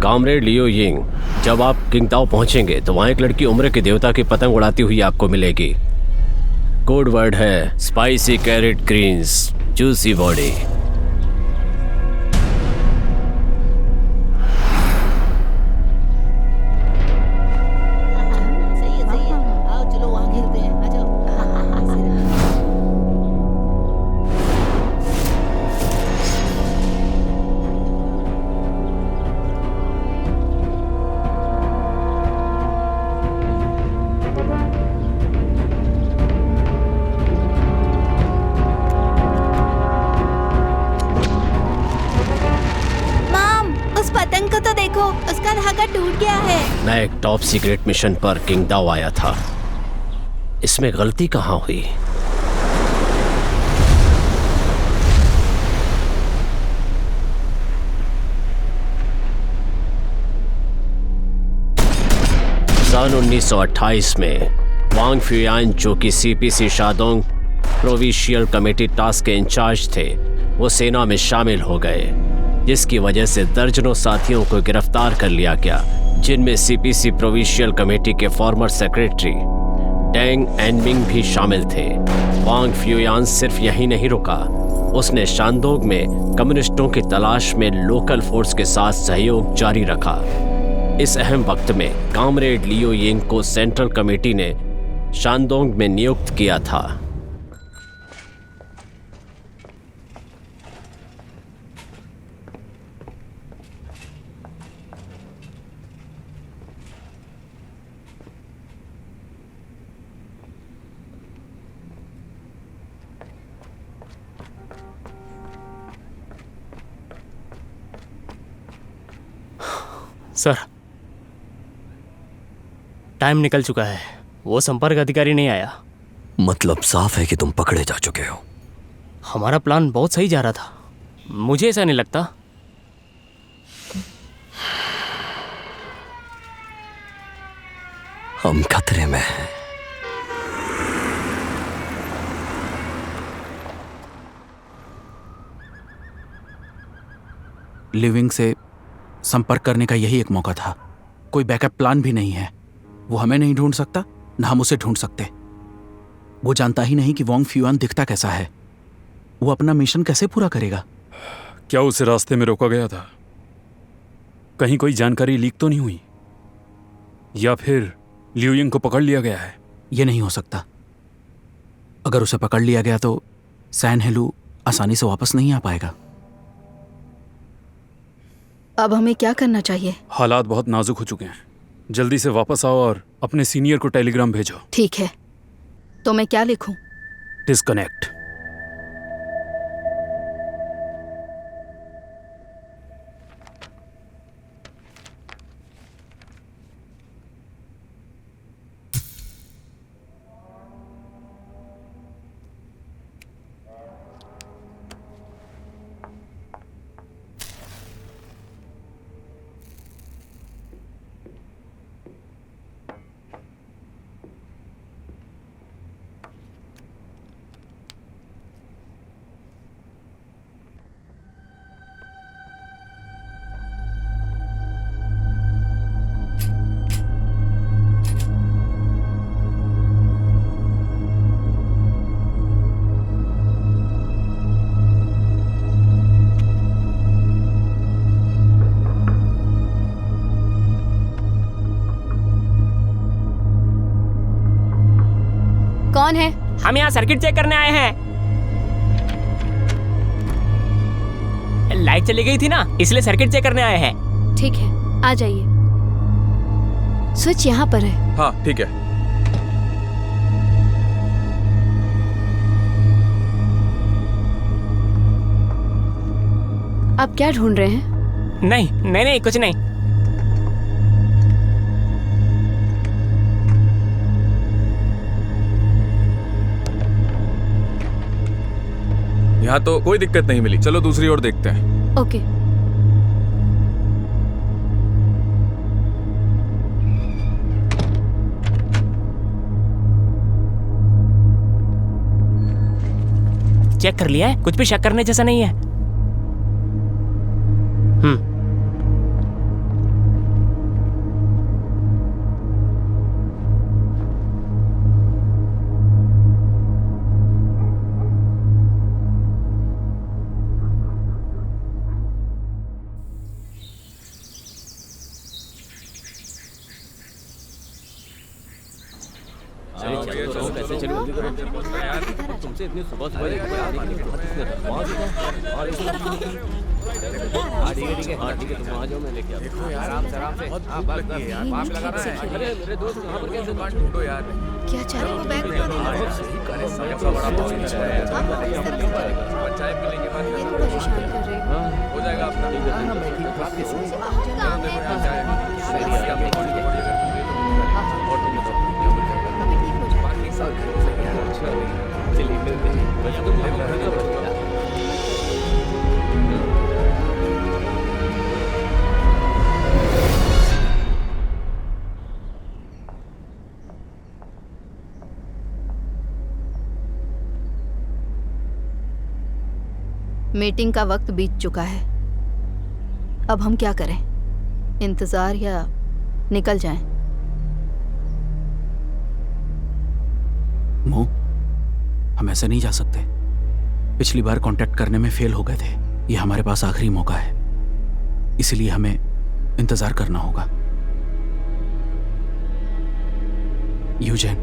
Comrade लियो Ying, जब आप किंगताओ पहुंचेंगे तो वहां एक लड़की उम्र के देवता की पतंग उड़ाती हुई आपको मिलेगी। कोड वर्ड है spicy carrot greens juicy body. उसका धागा टूट गया है। मैं एक टॉप सीक्रेट मिशन पर किंगदाओ आया था, इसमें गलती कहाँ हुई? सन 1928 में वांग फ्यूयान, जो कि सीपीसी शादोंग प्रोविंशियल कमेटी टास्क के इंचार्ज थे, वो सेना में शामिल हो गए, जिसकी वजह से दर्जनों साथियों को गिरफ्तार कर लिया गया, जिनमें सीपीसी प्रोविंशियल कमेटी के फॉर्मर सेक्रेटरी डेंग एनमिंग भी शामिल थे। वांग फ्यूयान सिर्फ यहीं नहीं रुका, उसने शानदोंग में कम्युनिस्टों की तलाश में लोकल फोर्स के साथ सहयोग जारी रखा। इस अहम वक्त में कॉमरेड लियो यिंग को सेंट्रल कमेटी ने शानदोंग में नियुक्त किया था। सर, टाइम निकल चुका है, वो संपर्क अधिकारी नहीं आया। मतलब साफ है कि तुम पकड़े जा चुके हो। हमारा प्लान बहुत सही जा रहा था, मुझे ऐसा नहीं लगता। हम खतरे में हैं। लिविंग से संपर्क करने का यही एक मौका था। कोई बैकअप प्लान भी नहीं है। वो हमें नहीं ढूंढ सकता, ना हम उसे ढूंढ सकते। वो जानता ही नहीं कि वांग फ्यूयान दिखता कैसा है। वो अपना मिशन कैसे पूरा करेगा? क्या उसे रास्ते में रोका गया था? कहीं कोई जानकारी लीक तो नहीं हुई? या फिर लियो यिंग को पकड़ लिया गया है? ये नहीं हो सकता। अगर उसे पकड़ लिया गया तो सैन हेलू आसानी से वापस नहीं आ पाएगा। अब हमें क्या करना चाहिए? हालात बहुत नाजुक हो चुके हैं। जल्दी से वापस आओ और अपने सीनियर को टेलीग्राम भेजो। ठीक है, तो मैं क्या लिखूं? डिस्कनेक्ट। कौन है? हम यहाँ सर्किट चेक करने आए हैं। लाइट चली गई थी ना, इसलिए सर्किट चेक करने आए हैं। ठीक है, आ जाइए। स्विच यहाँ पर है। हाँ ठीक है। आप क्या ढूंढ रहे हैं? नहीं नहीं नहीं, कुछ नहीं। यहाँ तो कोई दिक्कत नहीं मिली, चलो दूसरी ओर देखते हैं। ओके। चेक कर लिया है, कुछ भी शक करने जैसा नहीं है। तुमसे इतनी सुबह सुबह यहाँ पर आने के लिए बहुत इसने धन्यवाद दिया। और ठीक है तुम आ जाओ, मैं लेके आता हूँ। आराम से हाँ, बस यार वहाँ पे लगा रहा है। अरे मेरे दोस्त यहाँ पर कैसे दुकान ढूंढो यार। क्या चाह रहे हो? वो बैग उठा देना। सबसे बड़ा पॉइंट है। हाँ, इस तरफ से चलो। चाय पी लेंगे बाद ये में। तो परेशान कर रहे हो। हो जाएगा अपना। काम है। चाय और तुम बताओ। अभी ठीक हो जाएगा। चलिए मिलते हैं। वैसे तुम यहाँ पर खड़े हो। मीटिंग का वक्त बीत चुका है। अब हम क्या करें? इंतजार या निकल जाएं? मो, हम ऐसे नहीं जा सकते। पिछली बार कांटेक्ट करने में फेल हो गए थे। ये हमारे पास आखिरी मौका है, इसलिए हमें इंतजार करना होगा। यूजेन,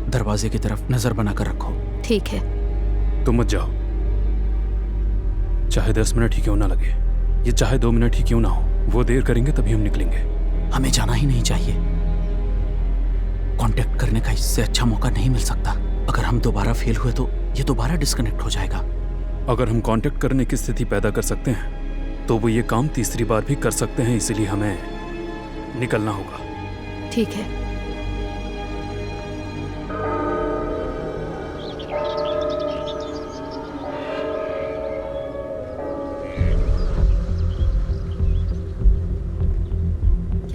दरवाजे की तरफ नजर बनाकर रखो। ठीक है। तुम मत जाओ, चाहे 10 मिनट ही क्यों ना लगे, ये चाहे 2 मिनट ही क्यों ना हो। वो देर करेंगे तभी हम निकलेंगे। हमें जाना ही नहीं चाहिए। कांटेक्ट करने का इससे अच्छा मौका नहीं मिल सकता। अगर हम दोबारा फेल हुए तो ये दोबारा डिस्कनेक्ट हो जाएगा। अगर हम कांटेक्ट करने की स्थिति पैदा कर सकते हैं तो वो ये काम तीसरी बार भी कर सकते हैं, इसीलिए हमें निकलना होगा। ठीक है।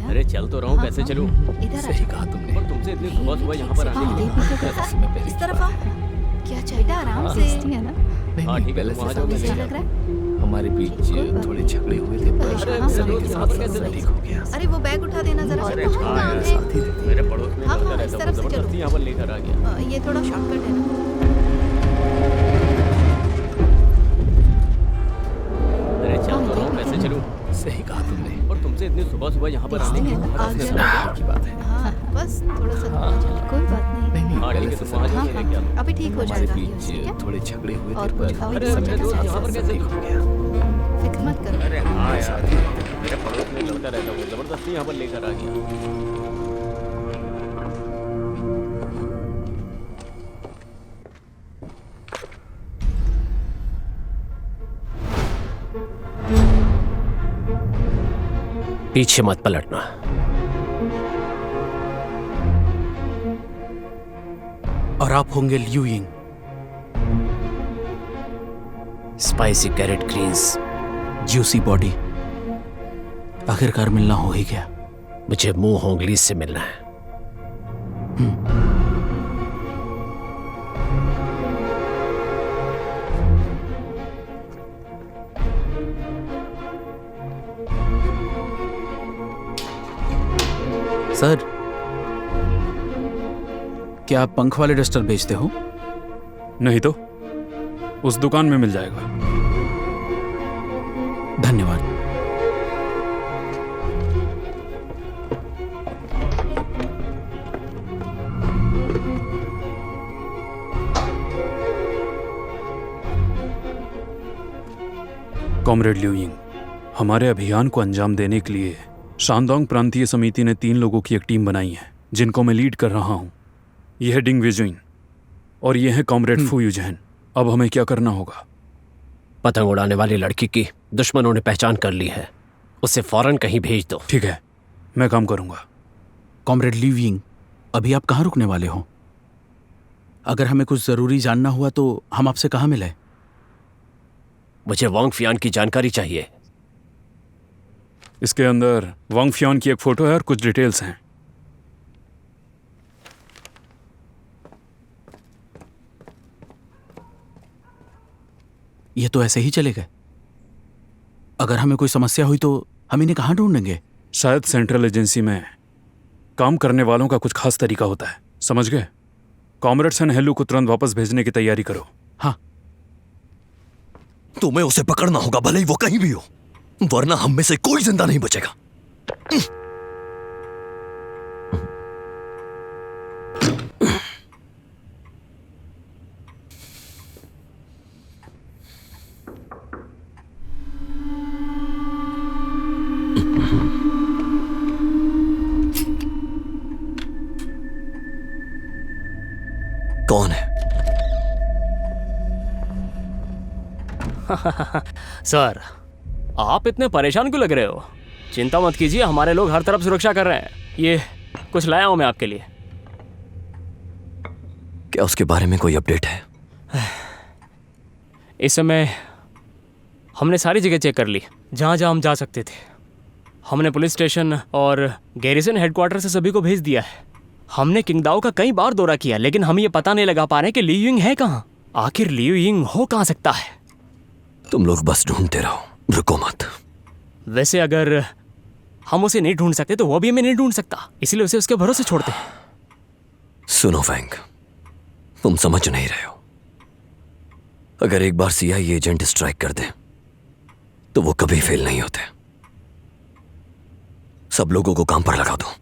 अरे चल तो रहा हूँ, कैसे चलूँ? इधर सही कहा तुमने। और तुमसे इतनी सुबह सुबह यहाँ पर आने के लिए। इस तरफ आओ। क्या चाहिए? आराम से है ना? हाँ ठीक है, तुम आ जाओ, मैं अच्छा लेके लग आता रहा है? हमारे बीच थोड़े झगड़े हुए थे, पर हाँ, समय हाँ, के हाँ, साथ हाँ, सब हाँ, ठीक हो गया। अरे वो बैग उठा देना जरा। अरे बहुत हाँ काम यार, है। साथ ही रहते हैं। मेरे पड़ोस में हाँ, लड़का हाँ, इस रहता है, तरफ वो से चलो। जबरदस्ती यहाँ पर लेकर आ गया। ये थोड़ा शॉर्टकट है ना? अरे चल तो रहा हूँ, कैसे चलूँ? सही कहा तुमने। और तुमसे इतनी सुबह सुबह यहाँ पर आने के लिए आ गया। की बात है। हाँ, बस थोड़ा सा कोई बात नहीं। हाँ ठीक है, तुम आ जाओ, मैं लेके आता हूँ। अभी ठीक हो हमारे जाएगा। बीच ठीक है? थोड़े झगड़े हुए और थे, कुछ पर और अरे मेरे दोस्त यहाँ पर कैसे? ठीक हो गया। फिक्र मत करो। अरे हाँ यार, मेरे पड़ोस में लड़का रहता है, वो जबरदस्ती यहाँ पर लेकर आ गया। पीछे मत पलटना। और आप होंगे Liu Ying. Spicy carrot greens. Juicy body. आखिरकार मिलना हो ही गया। मुझे मुंह होंगली से मिलना है। सर, क्या आप पंख वाले डस्टर बेचते हो? नहीं तो उस दुकान में मिल जाएगा। धन्यवाद। कॉमरेड लियू यिंग, हमारे अभियान को अंजाम देने के लिए शानडोंग प्रांतीय समिति ने 3 लोगों की एक टीम बनाई है, जिनको मैं लीड कर रहा हूं। यह है डिंग विजुइन और यह है कॉमरेड फू यूजैन। अब हमें क्या करना होगा? पतंग उड़ाने वाली लड़की की दुश्मनों ने पहचान कर ली है, उसे फौरन कहीं भेज दो। ठीक है, मैं काम करूंगा। कॉमरेड लियू यिंग, अभी आप कहाँ रुकने वाले हो? अगर हमें कुछ जरूरी जानना हुआ तो हम आपसे कहाँ मिले? मुझे वांग फियान की जानकारी चाहिए। इसके अंदर वांग फियान की एक फोटो है और कुछ डिटेल्स हैं। ये तो ऐसे ही चले गए। अगर हमें कोई समस्या हुई तो हम इन्हें कहाँ ढूंढेंगे? शायद सेंट्रल एजेंसी में काम करने वालों का कुछ खास तरीका होता है, समझ गए? कॉमरेड सन हेलू को तुरंत वापस भेजने की तैयारी करो। हाँ। तुम्हें उसे पकड़ना होगा, भले ही वो कहीं भी हो, वरना हम में से कोई जिंदा नहीं बचेगा। सर, आप इतने परेशान क्यों लग रहे हो? चिंता मत कीजिए, हमारे लोग हर तरफ सुरक्षा कर रहे हैं। ये कुछ लाया हूं मैं आपके लिए। क्या उसके बारे में कोई अपडेट है? इस समय हमने सारी जगह चेक कर ली, जहाँ जहाँ हम जा सकते थे। हमने पुलिस स्टेशन और गैरिसन हेडक्वार्टर से सभी को भेज दिया है। हमने किंगदाओ का कई बार दौरा किया, लेकिन हम ये पता नहीं लगा पा रहे कि ली युइंग है कहाँ। आखिर ली युइंग हो कहाँ सकता है? तुम लोग बस ढूंढते रहो, रुको मत। वैसे अगर हम उसे नहीं ढूंढ सकते तो वो भी हमें नहीं ढूंढ सकता, इसलिए उसे उसके भरोसे छोड़ते हैं। सुनो फैंग, तुम समझ नहीं रहे हो। अगर एक बार सीआईए एजेंट स्ट्राइक कर दे तो वो कभी फेल नहीं होते। सब लोगों को काम पर लगा दो।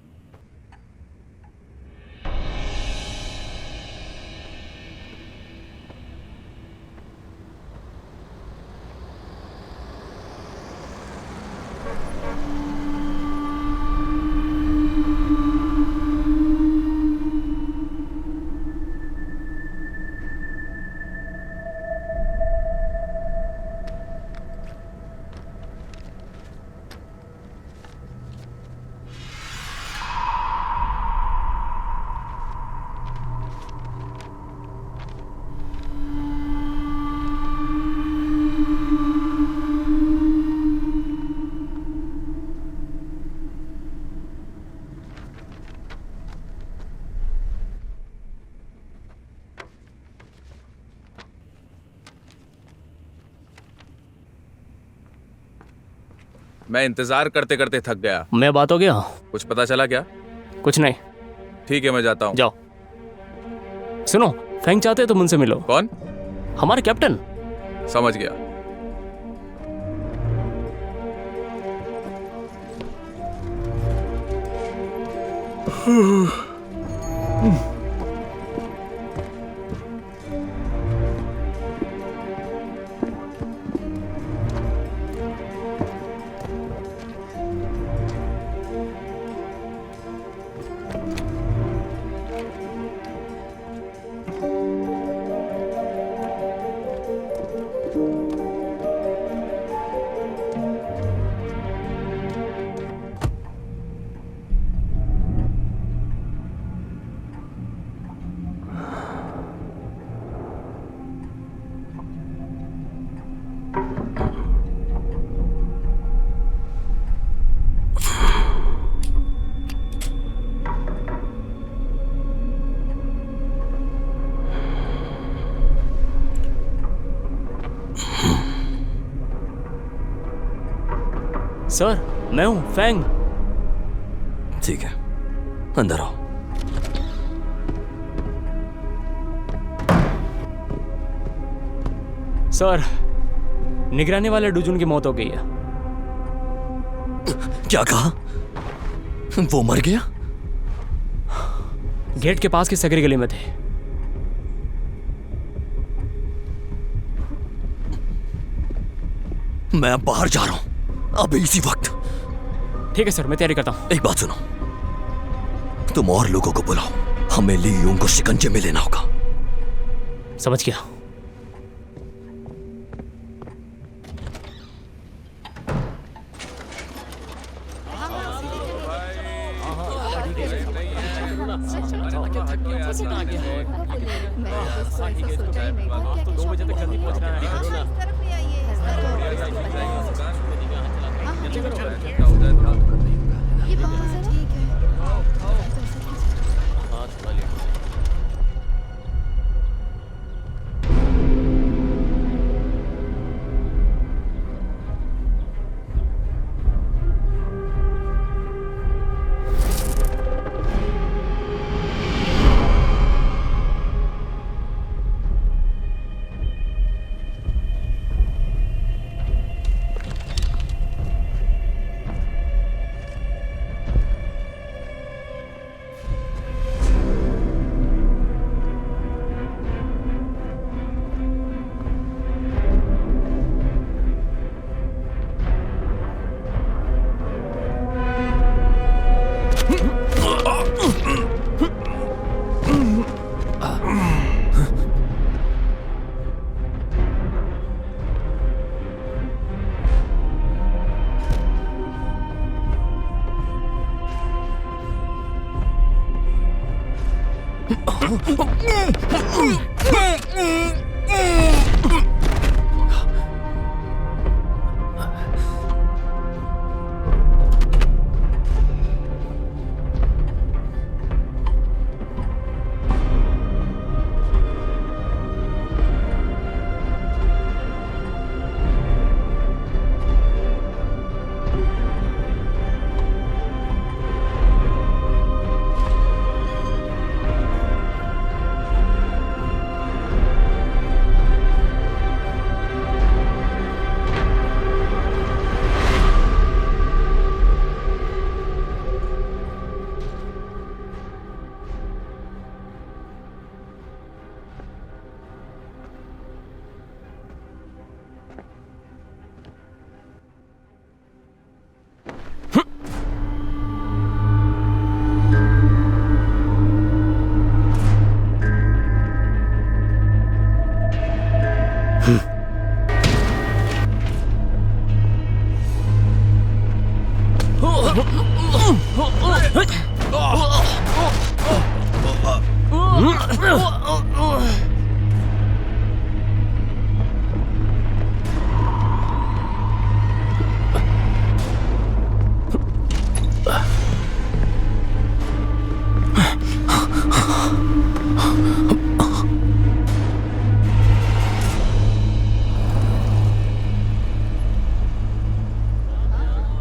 मैं इंतजार करते करते थक गया। मैं बात हो गया? कुछ पता चला क्या? कुछ नहीं। ठीक है, मैं जाता हूँ। जाओ। सुनो, फैंग चाहते हो तो मुझसे मिलो। कौन? हमारे कैप्टन। समझ गया। सर, मैं हूं फैंग। ठीक है, अंदर आओ। सर, निगरानी वाले डुजुन की मौत हो गई है। क्या कहा? वो मर गया? गेट के पास की सकरी गली में थे। मैं अब बाहर जा रहा हूं, अभी इसी वक्त। ठीक है सर, मैं तैयारी करता हूं। एक बात सुनो, तुम और लोगों को बुलाओ, हमें ली यूंग को शिकंजे में लेना होगा। समझ गया।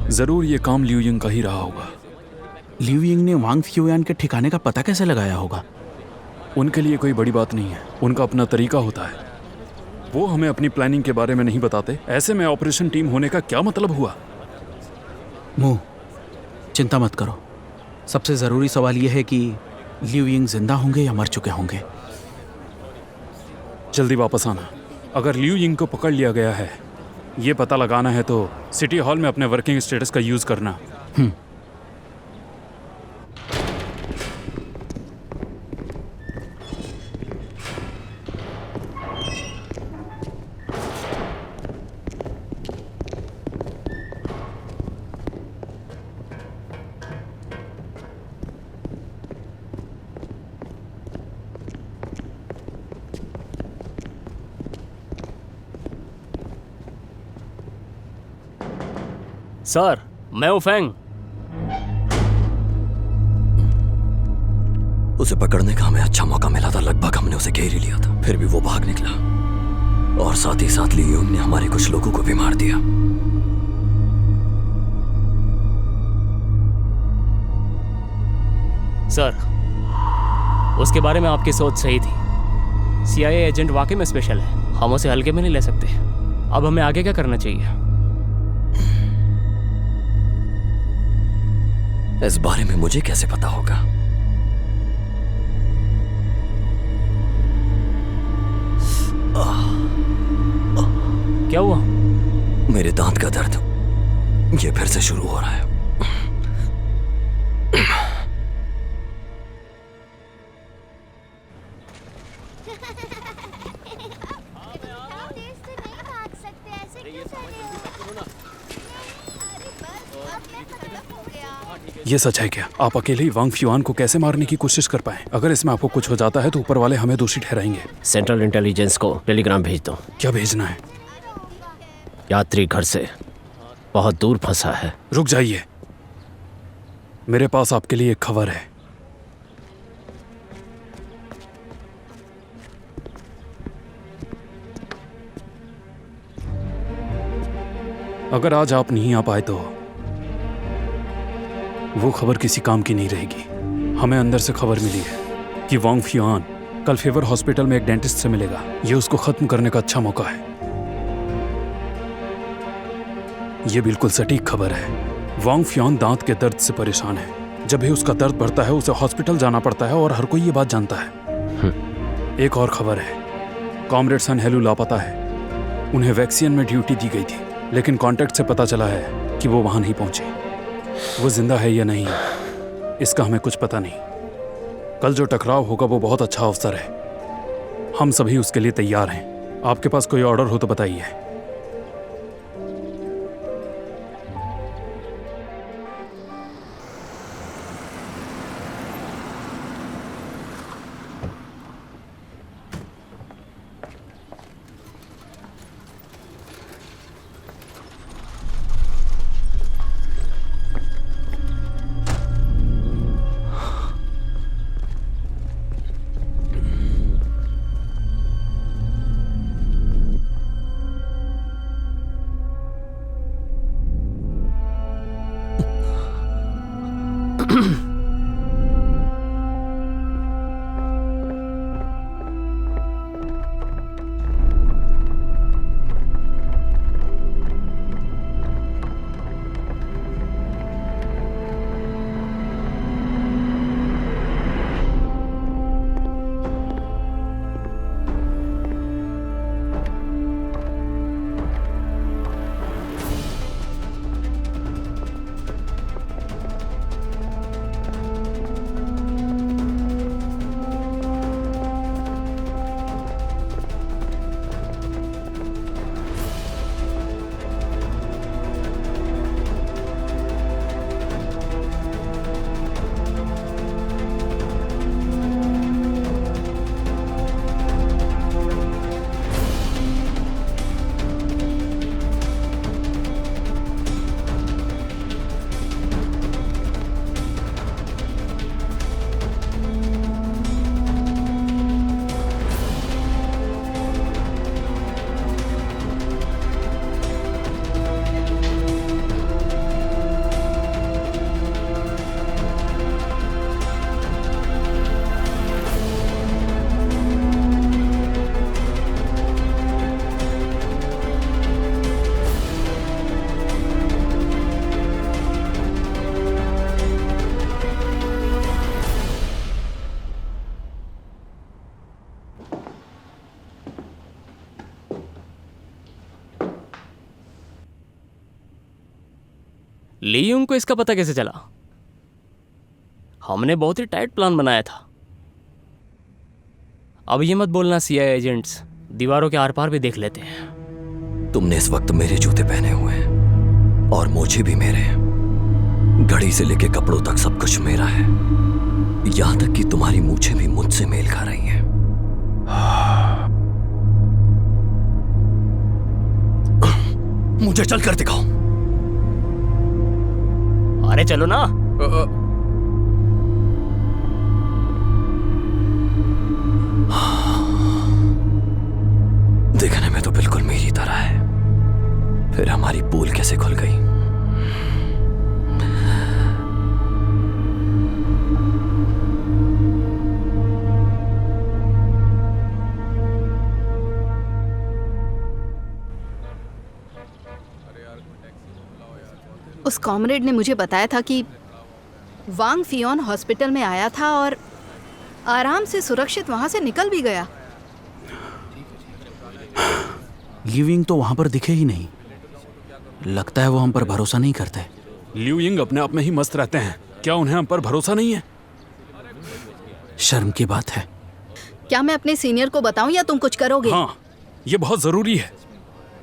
जरूर ये काम लिू यिंग का ही रहा होगा। लिू यिंग ने वांग फ्यूयान के ठिकाने का पता कैसे लगाया होगा? उनके लिए कोई बड़ी बात नहीं है, उनका अपना तरीका होता है। वो हमें अपनी प्लानिंग के बारे में नहीं बताते। ऐसे में ऑपरेशन टीम होने का क्या मतलब हुआ? मुंह, चिंता मत करो। सबसे जरूरी सवाल यह है कि लिू यिंग जिंदा होंगे या मर चुके होंगे। जल्दी वापस आना। अगर लिू यिंग को पकड़ लिया गया है, ये पता लगाना है तो सिटी हॉल में अपने वर्किंग स्टेटस का यूज करना। सर, मैं हूं फेंग। उसे पकड़ने का हमें अच्छा मौका मिला था। लगभग हमने उसे घेर ही लिया था, फिर भी वो भाग निकला। और साथ ही साथ लिू यिंग ने हमारे कुछ लोगों को भी मार दिया। सर, उसके बारे में आपकी सोच सही थी। CIA एजेंट वाकई में स्पेशल है, हम उसे हल्के में नहीं ले सकते। अब हमें आगे क्या करना चाहिए? इस बारे में मुझे कैसे पता होगा? क्या हुआ? मेरे दांत का दर्द ये फिर से शुरू हो रहा है। ये सच है क्या? आप अकेले ही वांग फ्यूआन को कैसे मारने की कोशिश कर पाए? अगर इसमें आपको कुछ हो जाता है तो ऊपर वाले हमें दोषी ठहराएंगे। सेंट्रल इंटेलिजेंस को टेलीग्राम भेज दो। क्या भेजना है? यात्री घर से बहुत दूर फंसा है। रुक जाइए, मेरे पास आपके लिए एक खबर है। अगर आज आप नहीं आ पाए तो वो खबर किसी काम की नहीं रहेगी। हमें अंदर से खबर मिली है कि वांग फ्यूआन कल फेवर हॉस्पिटल में एक डेंटिस्ट से मिलेगा। ये उसको खत्म करने का अच्छा मौका है। ये बिल्कुल सटीक खबर है। वांग फ्यूआन दांत के दर्द से परेशान है। जब भी उसका दर्द बढ़ता है उसे हॉस्पिटल जाना पड़ता है और हर कोई ये बात जानता है। एक और खबर है, कॉमरेड सन हेलू लापता है। उन्हें वैक्सीन में ड्यूटी दी गई थी, लेकिन कॉन्टैक्ट से पता चला है कि वो वहां नहीं पहुंचे। वो जिंदा है या नहीं इसका हमें कुछ पता नहीं। कल जो टकराव होगा वो बहुत अच्छा अवसर है। हम सभी उसके लिए तैयार हैं। आपके पास कोई ऑर्डर हो तो बताइए। लीयुंग को इसका पता कैसे चला? हमने बहुत ही टाइट प्लान बनाया था। अब ये मत बोलना सीआईए एजेंट्स दीवारों के आर पार भी देख लेते हैं। तुमने इस वक्त मेरे जूते पहने हुए हैं और मुझे भी मेरे। घड़ी से लेके कपड़ों तक सब कुछ मेरा है, यहां तक कि तुम्हारी मूछें भी मुझसे मेल खा रही हैं। मुझे चल कर दिखाओ। अरे चलो ना। देखने में तो बिल्कुल मेरी तरह है, फिर हमारी पोल कैसे खुल गई? उस कॉमरेड ने मुझे बताया था कि वांग फियोन हॉस्पिटल में आया था और आराम से सुरक्षित वहां से निकल भी गया। लीविंग तो वहां पर दिखे ही नहीं। लगता है वो हम पर भरोसा नहीं करते। लिu यिंग अपने आप में ही मस्त रहते हैं, क्या उन्हें हम पर भरोसा नहीं है? शर्म की बात है। क्या मैं अपने सीनियर को बताऊं या तुम कुछ करोगे? हाँ, ये बहुत जरूरी है।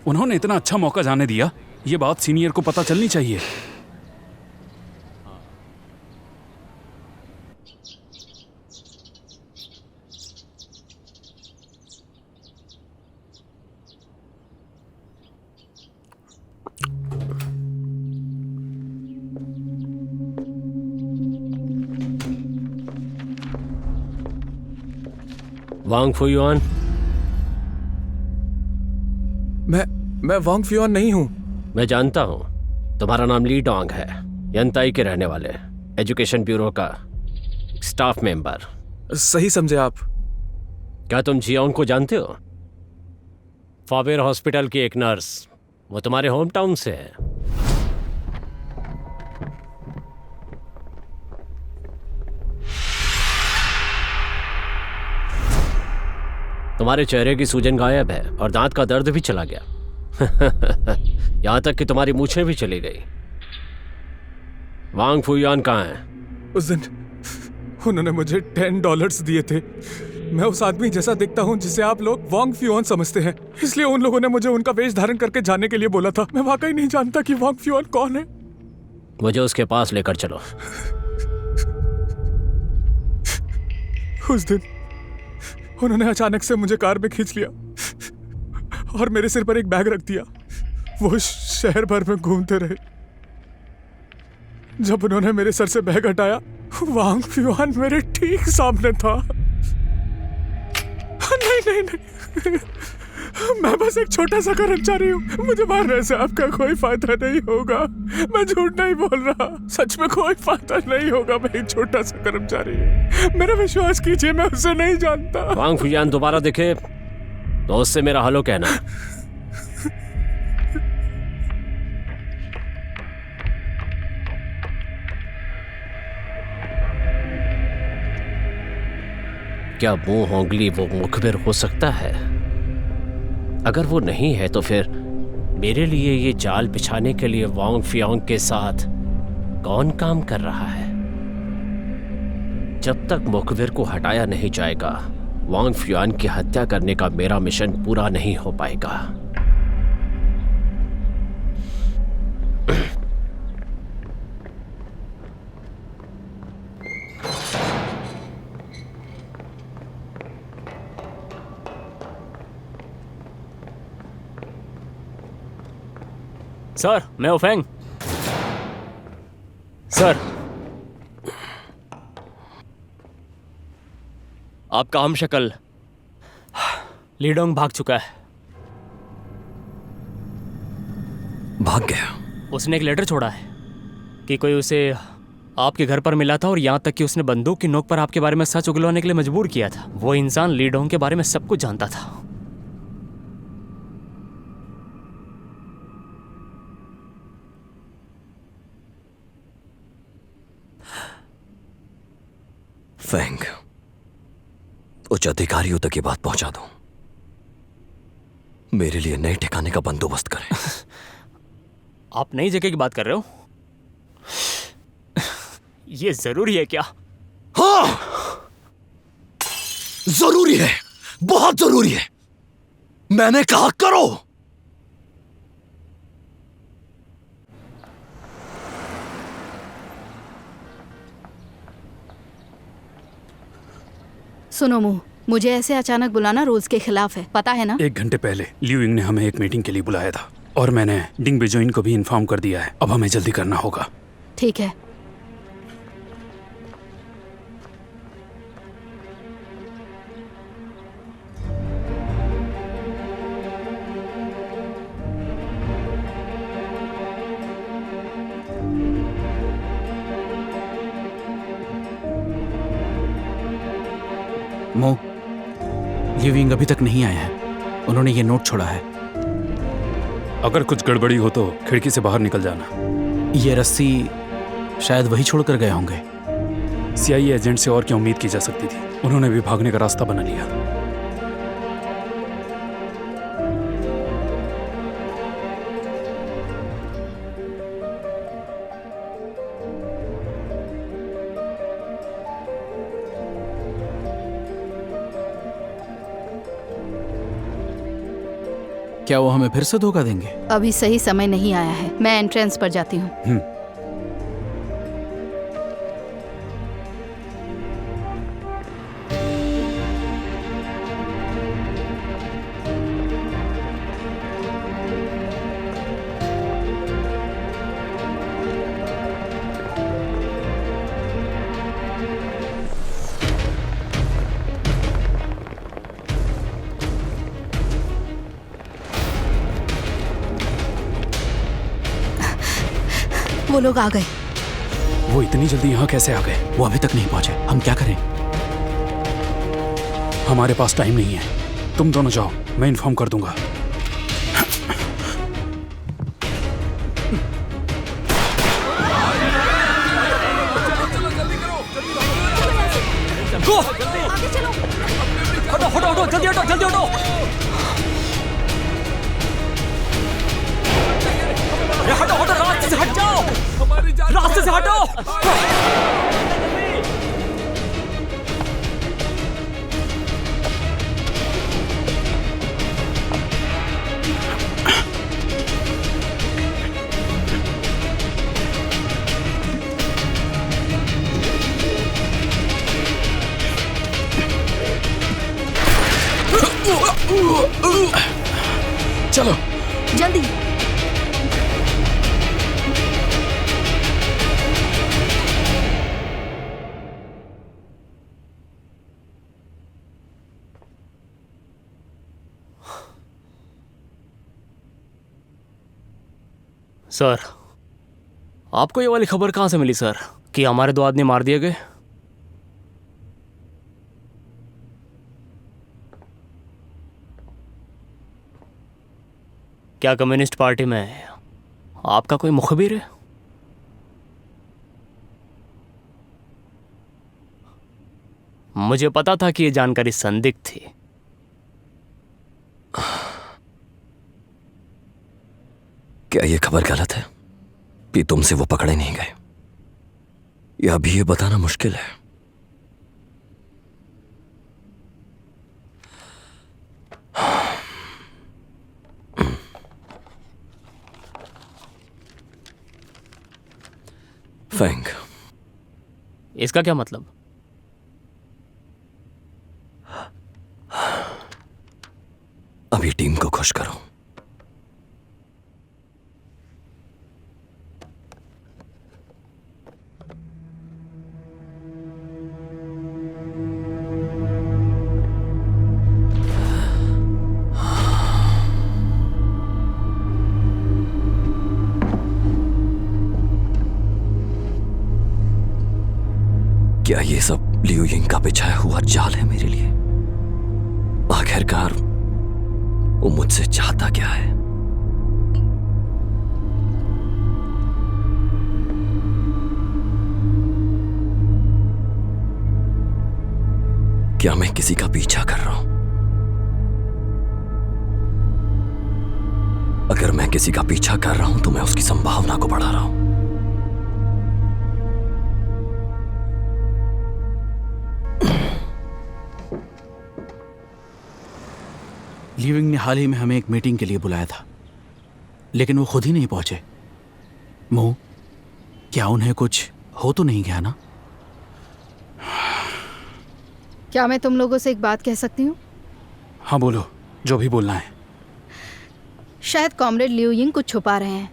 उन्होंने इतना अच्छा मौका जाने दिया, ये बात सीनियर को पता चलनी चाहिए। वांग फुयुआन। मैं वांग फियोन नहीं हूं। मैं जानता हूं, तुम्हारा नाम ली डोंग है, यंताई के रहने वाले, एजुकेशन ब्यूरो का स्टाफ मेंबर। सही समझे आप। क्या तुम जियोंग को जानते हो? फाबेर हॉस्पिटल की एक नर्स, वो तुम्हारे होम टाउन से है। तुम्हारे चेहरे की सूजन गायब है और दांत का दर्द भी चला गया। यहां तक कि तुम्हारी मूछें भी चली गई। वांग फुयुआन कहाँ है? उस दिन उन्होंने मुझे $10 दिए थे। मैं उस आदमी जैसा दिखता हूँ जिसे आप लोग वांग फियोन समझते हैं, इसलिए उन लोगों ने मुझे उनका वेश धारण करके जाने के लिए बोला था। मैं वाकई नहीं जानता कि वांग फियोन कौन है। मुझे उसके पास लेकर चलो। उस दिन उन्होंने अचानक से मुझे कार में खींच लिया और मेरे सिर पर एक बैग रख दिया। वो शहर भर में घूमते रहे। जब उन्होंने मेरे सर से बैग हटाया, वांग फियोन मेरे ठीक सामने था। नहीं नहीं नहीं, मैं बस एक छोटा सा कर्मचारी हूँ। मुझे मारने से आपका कोई फायदा नहीं होगा। मैं झूठ नहीं बोल रहा, सच में कोई फायदा नहीं होगा। मैं एक छोटा सा कर्मचारी हूँ, मेरा विश्वास कीजिए, मैं उसे नहीं जानता। वांग फुयान दोबारा दिखे तो उससे मेरा हेलो कहना। क्या मुंह होंगली वो मुखबिर हो सकता है? अगर वो नहीं है तो फिर मेरे लिए ये जाल बिछाने के लिए वांग फियांग के साथ कौन काम कर रहा है? जब तक मुखबिर को हटाया नहीं जाएगा, वांग फियान की हत्या करने का मेरा मिशन पूरा नहीं हो पाएगा। सर, मैं ओफेंग। सर, आपका हमशक्ल लीडोंग भाग चुका है। भाग गया? उसने एक लेटर छोड़ा है कि कोई उसे आपके घर पर मिला था और यहाँ तक कि उसने बंदूक की नोक पर आपके बारे में सच उगलवाने के लिए मजबूर किया था। वो इंसान लीडोंग के बारे में सब कुछ जानता था। फेंग, उच्च अधिकारियों तक ये बात पहुंचा दो। मेरे लिए नए ठिकाने का बंदोबस्त करें। आप नई जगह की बात कर रहे हो? ये जरूरी है क्या? हाँ, जरूरी है, बहुत जरूरी है। मैंने कहा करो। सुनो मुंह, मुझे ऐसे अचानक बुलाना रूल्स के खिलाफ है, पता है ना? 1 घंटे पहले लिu यिंग ने हमें एक मीटिंग के लिए बुलाया था और मैंने डिंग बिजोइन को भी इन्फॉर्म कर दिया है। अब हमें जल्दी करना होगा। ठीक है। मो, लिu यिंग अभी तक नहीं आए हैं। उन्होंने ये नोट छोड़ा है। अगर कुछ गड़बड़ी हो तो खिड़की से बाहर निकल जाना। ये रस्सी शायद वही छोड़कर गए होंगे। CIA एजेंट से और क्या उम्मीद की जा सकती थी? उन्होंने भी भागने का रास्ता बना लिया। क्या वो हमें फिर से धोखा देंगे? अभी सही समय नहीं आया है, मैं एंट्रेंस पर जाती हूँ। वो लोग आ गए। वो इतनी जल्दी यहाँ कैसे आ गए? वो अभी तक नहीं पहुंचे। हम क्या करें? हमारे पास टाइम नहीं है। तुम दोनों जाओ, मैं इन्फॉर्म कर दूंगा। हटो हटो हटो, जल्दी हटो, जल्दी हटो। हटो हटो, रास्ते से हट जाओ, रास्ते से हटो। चलो जल्दी। सर, आपको ये वाली खबर कहाँ से मिली सर कि हमारे 2 आदमी मार दिए गए? क्या कम्युनिस्ट पार्टी में आपका कोई मुखबिर है? मुझे पता था कि ये जानकारी संदिग्ध थी। क्या ये खबर गलत है कि तुमसे वो पकड़े नहीं गए? या अभी ये बताना मुश्किल है। फैंग, इसका क्या मतलब? अभी टीम को खुश करो। क्या ये सब लियू यिंग का बिछाया हुआ जाल है मेरे लिए? आखिरकार वो मुझसे चाहता क्या है? क्या मैं किसी का पीछा कर रहा हूं? अगर मैं किसी का पीछा कर रहा हूं तो मैं उसकी संभावना को बढ़ा रहा हूं। लिविंग ने हाल ही में हमें एक मीटिंग के लिए बुलाया था, लेकिन वो खुद ही नहीं पहुंचे। मो, क्या उन्हें कुछ हो तो नहीं गया ना? क्या मैं तुम लोगों से एक बात कह सकती हूँ? हाँ बोलो, जो भी बोलना है। शायद कॉमरेड लियू यिंग कुछ छुपा रहे हैं।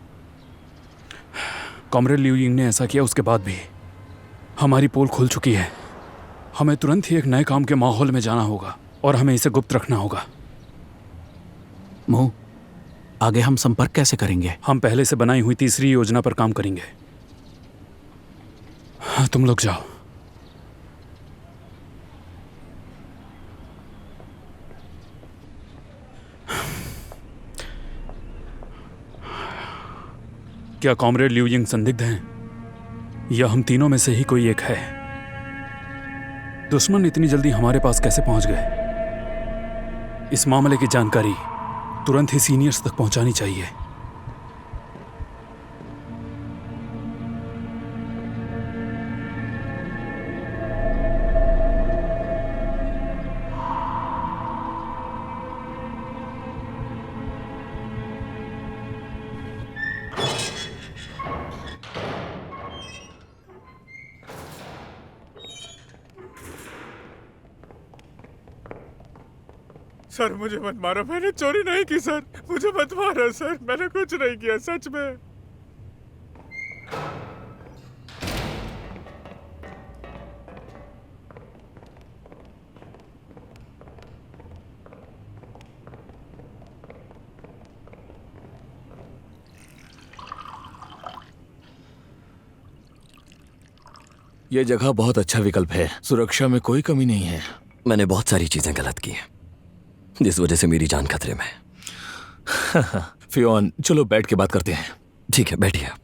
कॉमरेड लियू यिंग ने ऐसा किया, उसके बाद भी हमारी पोल खुल चुकी है। हमें तुरंत ही एक नए काम के माहौल में जाना होगा और हमें इसे गुप्त रखना होगा। मो, आगे हम संपर्क कैसे करेंगे? हम पहले से बनाई हुई तीसरी योजना पर काम करेंगे। हाँ, तुम लोग जाओ। क्या कॉमरेड लियू यिंग संदिग्ध हैं? या हम तीनों में से ही कोई एक है? दुश्मन इतनी जल्दी हमारे पास कैसे पहुंच गए? इस मामले की जानकारी तुरंत ही सीनियर्स तक पहुंचानी चाहिए। सर मुझे मत मारो, मैंने चोरी नहीं की सर, मुझे मत मारो सर, मैंने कुछ नहीं किया सच में। यह जगह बहुत अच्छा विकल्प है, सुरक्षा में कोई कमी नहीं है। मैंने बहुत सारी चीजें गलत की हैं, जिस वजह से मेरी जान खतरे में है। फियोन, चलो बैठ के बात करते हैं। ठीक है, बैठिए आप।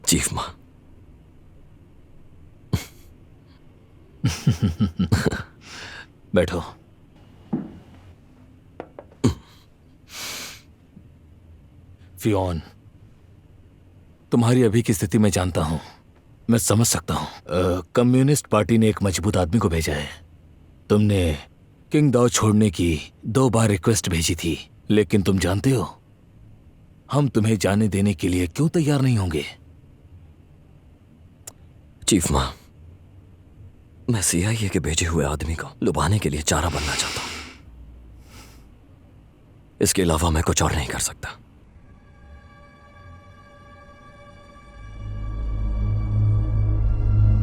चीफ माँ, बैठो। फियोन, तुम्हारी अभी की स्थिति मैं जानता हूं, मैं समझ सकता हूं। कम्युनिस्ट पार्टी ने एक मजबूत आदमी को भेजा है। तुमने किंगदाओ छोड़ने की 2 बार रिक्वेस्ट भेजी थी, लेकिन तुम जानते हो हम तुम्हें जाने देने के लिए क्यों तैयार नहीं होंगे? चीफ माँ, मैं CIA के भेजे हुए आदमी को लुभाने के लिए चारा बनना चाहता हूं। इसके अलावा मैं कुछ और नहीं कर सकता।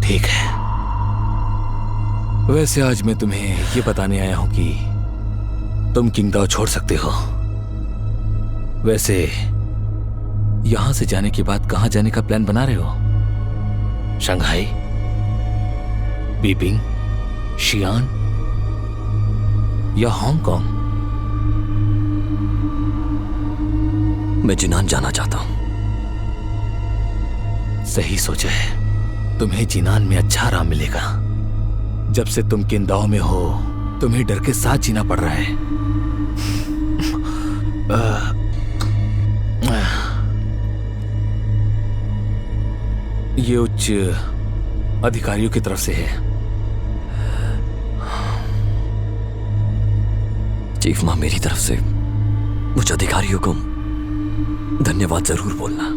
ठीक है, वैसे आज मैं तुम्हें ये बताने आया हूं कि तुम किंगदाओ छोड़ सकते हो। वैसे यहां से जाने के बाद कहां जाने का प्लान बना रहे हो? शंघाई, बीपिंग, शियान या हांगकांग? मैं जिनान जाना चाहता हूं। सही सोचा है। तुम्हें जिनान में अच्छा आराम मिलेगा। जब से तुम किंगदाओ में हो, तुम्हें डर के साथ जीना पड़ रहा है। ये उच्च अधिकारियों की तरफ से है। चीफ मां, मेरी तरफ से उच्च अधिकारियों को धन्यवाद जरूर बोलना।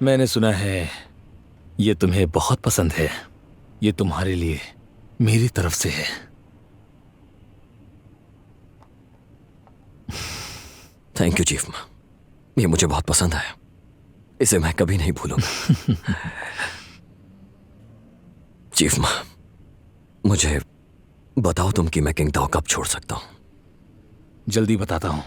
मैंने सुना है ये तुम्हें बहुत पसंद है। ये तुम्हारे लिए मेरी तरफ से है। थैंक यू चीफ मां, ये मुझे बहुत पसंद आया। इसे मैं कभी नहीं भूलूंगा। चीफ मां, मुझे बताओ तुम कि मैं किंगदाओ कब छोड़ सकता हूं? जल्दी बताता हूं।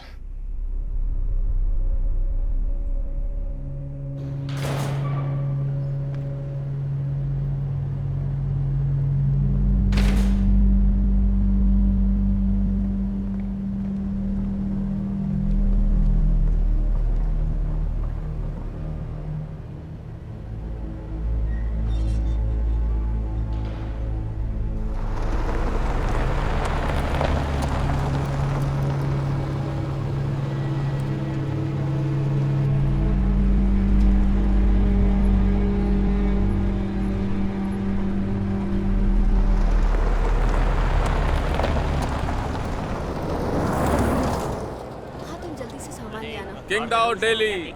किंगदाओ डेली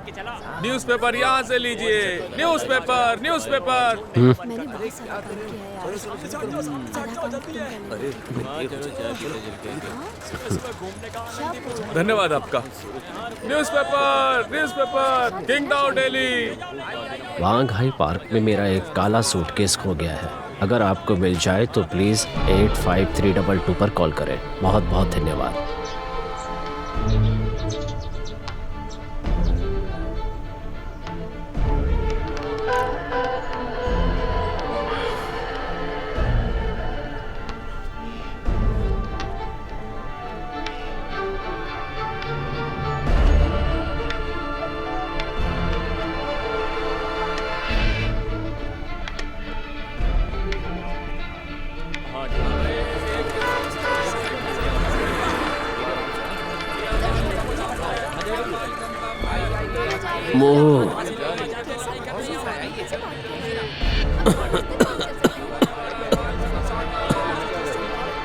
न्यूज़पेपर यहाँ से लीजिए। Newspaper, newspaper. मैंने बहुत सारा काम किया है यार। धन्यवाद आपका। Newspaper, newspaper, Qingdao daily. Wang Hai park में मेरा एक काला सूटकेस खो गया है। अगर आपको मिल जाए तो प्लीज़ 85322 पर कॉल करें। बहुत बहुत धन्यवाद।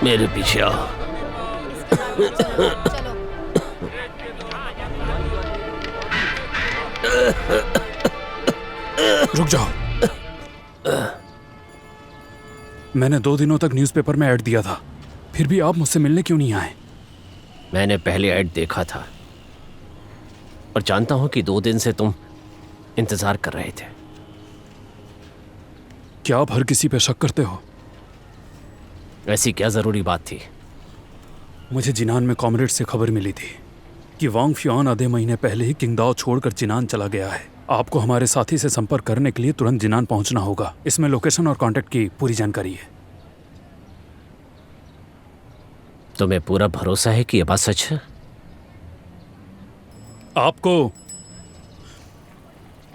मेरे पीछे आओ। रुक जाओ। मैंने 2 दिनों तक न्यूज़पेपर में ऐड दिया था, फिर भी आप मुझसे मिलने क्यों नहीं आए? मैंने पहले ऐड देखा था और जानता हूं कि 2 दिन से तुम इंतजार कर रहे थे। क्या आप हर किसी पे शक करते हो? ऐसी क्या जरूरी बात थी? मुझे जिनान में कॉमरेड से खबर मिली थी कि वांग फ्यूआन आधे महीने पहले ही किंगदाओ छोड़कर जिनान चला गया है। आपको हमारे साथी से संपर्क करने के लिए तुरंत जिनान पहुंचना होगा। इसमें लोकेशन और कांटेक्ट की पूरी जानकारी है। तुम्हें पूरा भरोसा है कि यह बात सच है?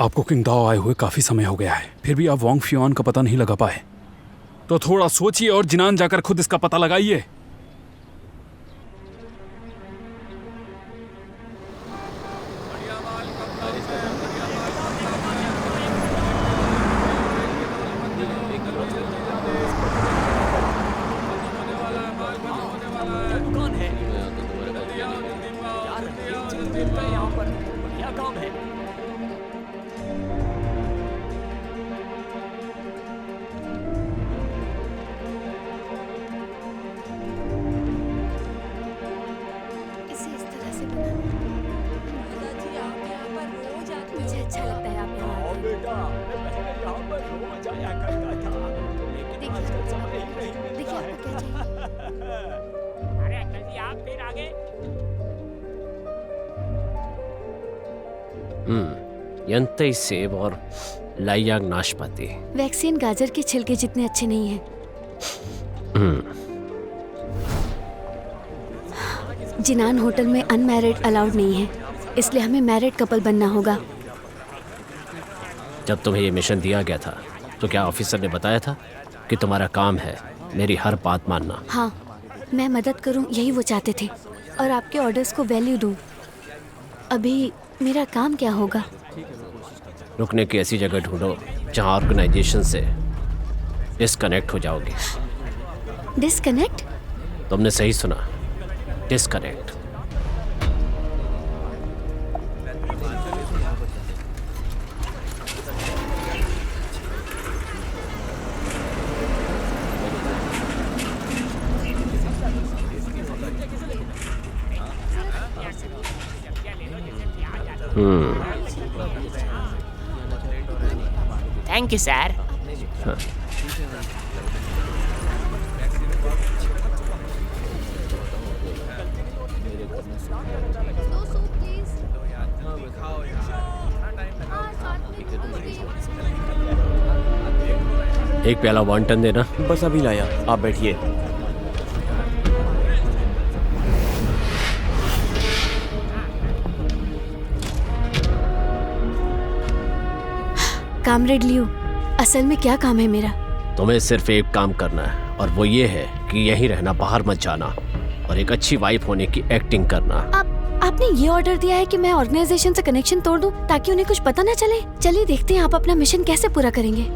आपको किंगदाओ आए हुए काफी समय हो गया है, फिर भी आप वांग फ्यूआन का पता नहीं लगा पाए। तो थोड़ा सोचिए और जिनान जाकर खुद इसका पता लगाइए। यंतई सेब और लाइयांग नाशपाती। वैक्सीन गाजर के छिलके जितने अच्छे नहीं हैं। जिनान होटल में अनमैरिड अलाउड नहीं है, इसलिए हमें मैरिड कपल बनना होगा। जब तुम्हें ये मिशन दिया गया था तो क्या ऑफिसर ने बताया था कि तुम्हारा काम है मेरी हर बात मानना? हाँ, मैं मदद करूं यही वो चाहते थे, और आपके ऑर्डर्स को वैल्यू दूं। अभी मेरा काम क्या होगा? रुकने की ऐसी जगह ढूंढो जहां ऑर्गेनाइजेशन से डिस्कनेक्ट हो जाओगे। डिस्कनेक्ट? तुमने सही सुना, डिस्कनेक्ट। Thank you sir. एक प्याला वॉन्टन देना। बस अभी लाया, आप बैठिए। कामरेड लियो, असल में क्या काम है मेरा? तुम्हें सिर्फ एक काम करना है, और वो ये है कि यहीं रहना, बाहर मत जाना, और एक अच्छी वाइफ होने की एक्टिंग करना। आपने ये ऑर्डर दिया है कि मैं ऑर्गेनाइजेशन से कनेक्शन तोड़ दूं ताकि उन्हें कुछ पता न चले? चलिए देखते हैं आप अपना मिशन कैसे पूरा करेंगे।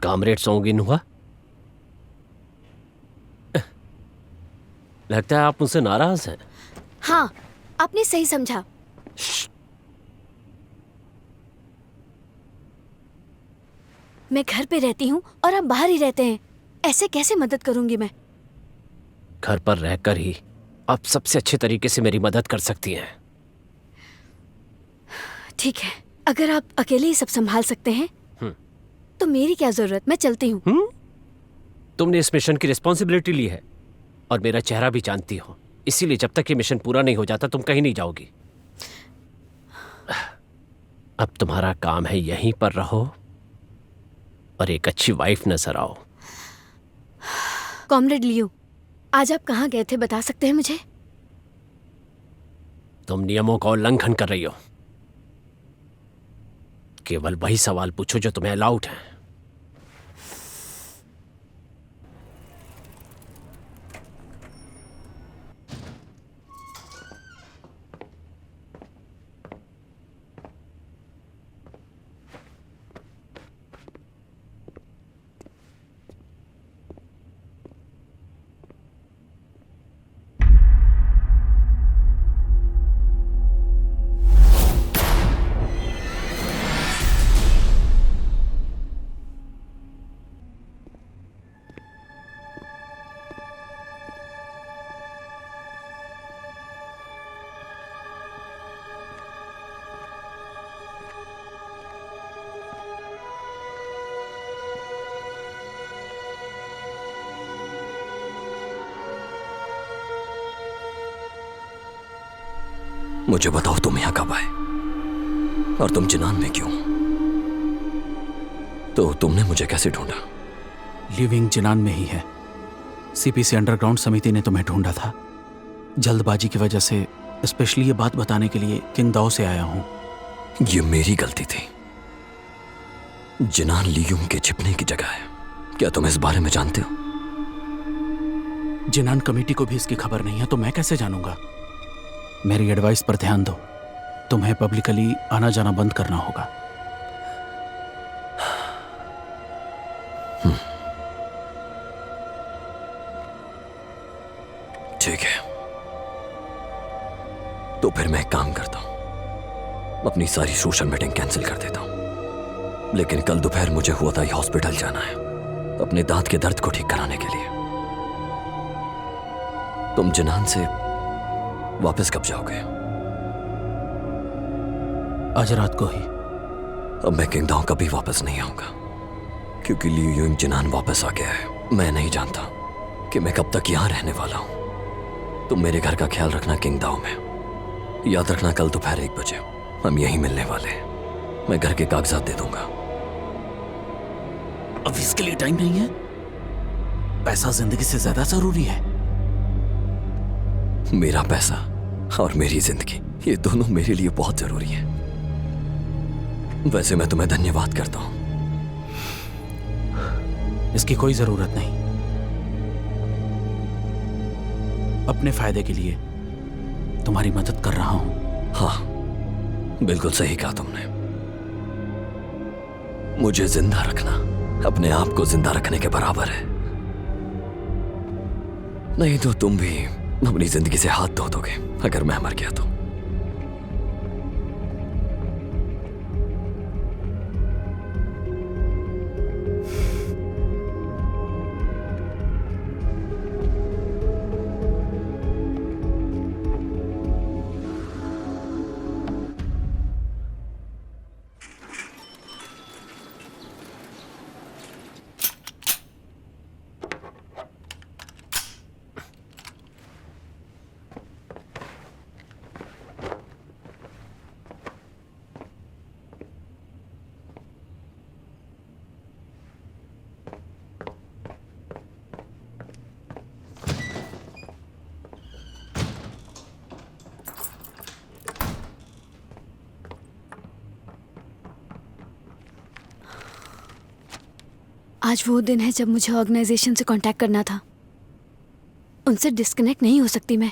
कामरेड सॉन्ग इन हुआ? लगता है आप मुझसे नाराज हैं। हाँ, आपने सही समझा। मैं घर पे रहती हूँ और आप बाहर ही रहते हैं, ऐसे कैसे मदद करूंगी मैं? घर पर रहकर ही आप सबसे अच्छे तरीके से मेरी मदद कर सकती हैं। ठीक है, अगर आप अकेले ही सब संभाल सकते हैं तो मेरी क्या जरूरत, मैं चलती हूँ। तुमने इस मिशन की रिस्पॉन्सिबिलिटी ली है और मेरा चेहरा भी जानती हो, इसीलिए जब तक ये मिशन पूरा नहीं हो जाता तुम कहीं नहीं जाओगी। अब तुम्हारा काम है यहीं पर रहो और एक अच्छी वाइफ नजर आओ। कॉमरेड लियो, आज आप कहाँ गए थे बता सकते हैं मुझे? तुम नियमों का उल्लंघन कर रही हो। केवल वही सवाल पूछो जो तुम्हें अलाउड है। मुझे बताओ तुम यहां कब आए और तुम जिनान में क्यों? तो तुमने मुझे कैसे ढूंढा? लिविंग जिनान में ही है। सीपीसी अंडरग्राउंड समिति ने तुम्हें ढूंढा था। जल्दबाजी की वजह से स्पेशली ये बात बताने के लिए किंगदाओ से आया हूं। ये मेरी गलती थी। जिनान लियूंग के छिपने की जगह है। क्या तुम इस बारे में जानते हो? जिनान कमेटी को भी इसकी खबर नहीं है, तो मैं कैसे जानूंगा? मेरी एडवाइस पर ध्यान दो। तुम्हें पब्लिकली आना जाना बंद करना होगा। ठीक है, तो फिर मैं एक काम करता हूं, अपनी सारी सोशल मीटिंग कैंसिल कर देता हूं। लेकिन कल दोपहर मुझे हुआ था हॉस्पिटल जाना है, अपने दांत के दर्द को ठीक कराने के लिए। तुम जिनान से वापस कब जाओगे? आज रात को ही। अब मैं किंगदाओ कभी वापस नहीं आऊंगा, क्योंकि लियू युंग जिनान वापस आ गया है। मैं नहीं जानता कि मैं कब तक यहां रहने वाला हूं। तुम मेरे घर का ख्याल रखना किंगदाओ में। याद रखना, कल दोपहर 1 बजे हम यहीं मिलने वाले हैं। मैं घर के कागजात दे दूंगा। अब इसके लिए टाइम नहीं है। पैसा जिंदगी से ज्यादा जरूरी है। मेरा पैसा और मेरी जिंदगी, ये दोनों मेरे लिए बहुत जरूरी है। वैसे मैं तुम्हें धन्यवाद करता हूं। इसकी कोई जरूरत नहीं। अपने फायदे के लिए तुम्हारी मदद कर रहा हूं। हाँ, बिल्कुल सही कहा तुमने। मुझे जिंदा रखना अपने आप को जिंदा रखने के बराबर है। नहीं तो तुम भी अपनी जिंदगी से हाथ धो दोगे अगर मैं मर गया तो। आज वो दिन है जब मुझे ऑर्गेनाइजेशन से कांटेक्ट करना था। उनसे डिस्कनेक्ट नहीं हो सकती मैं।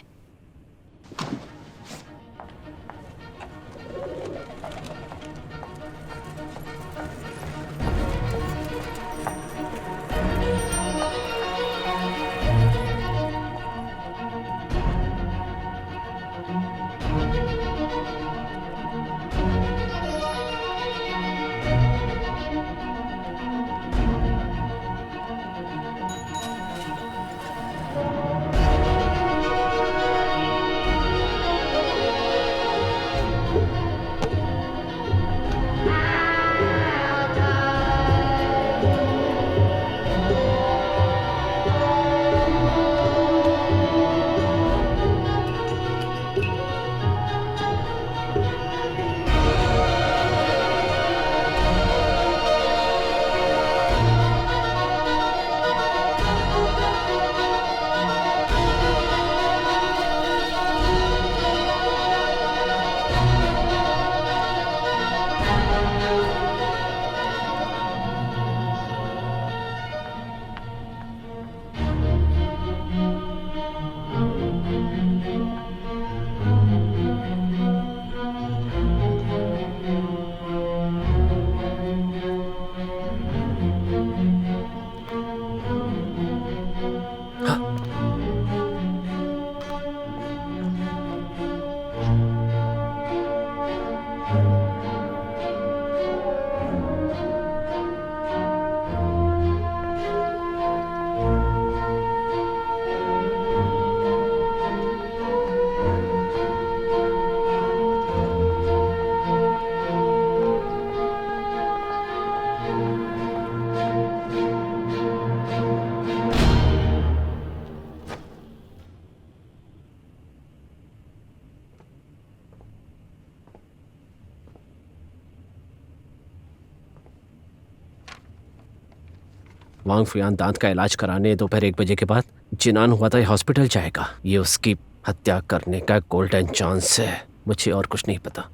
वांग फुयान दांत का इलाज कराने दोपहर 1 बजे के बाद जिनान हुआ था हॉस्पिटल जाएगा। ये उसकी हत्या करने का गोल्डन चांस है। मुझे और कुछ नहीं पता।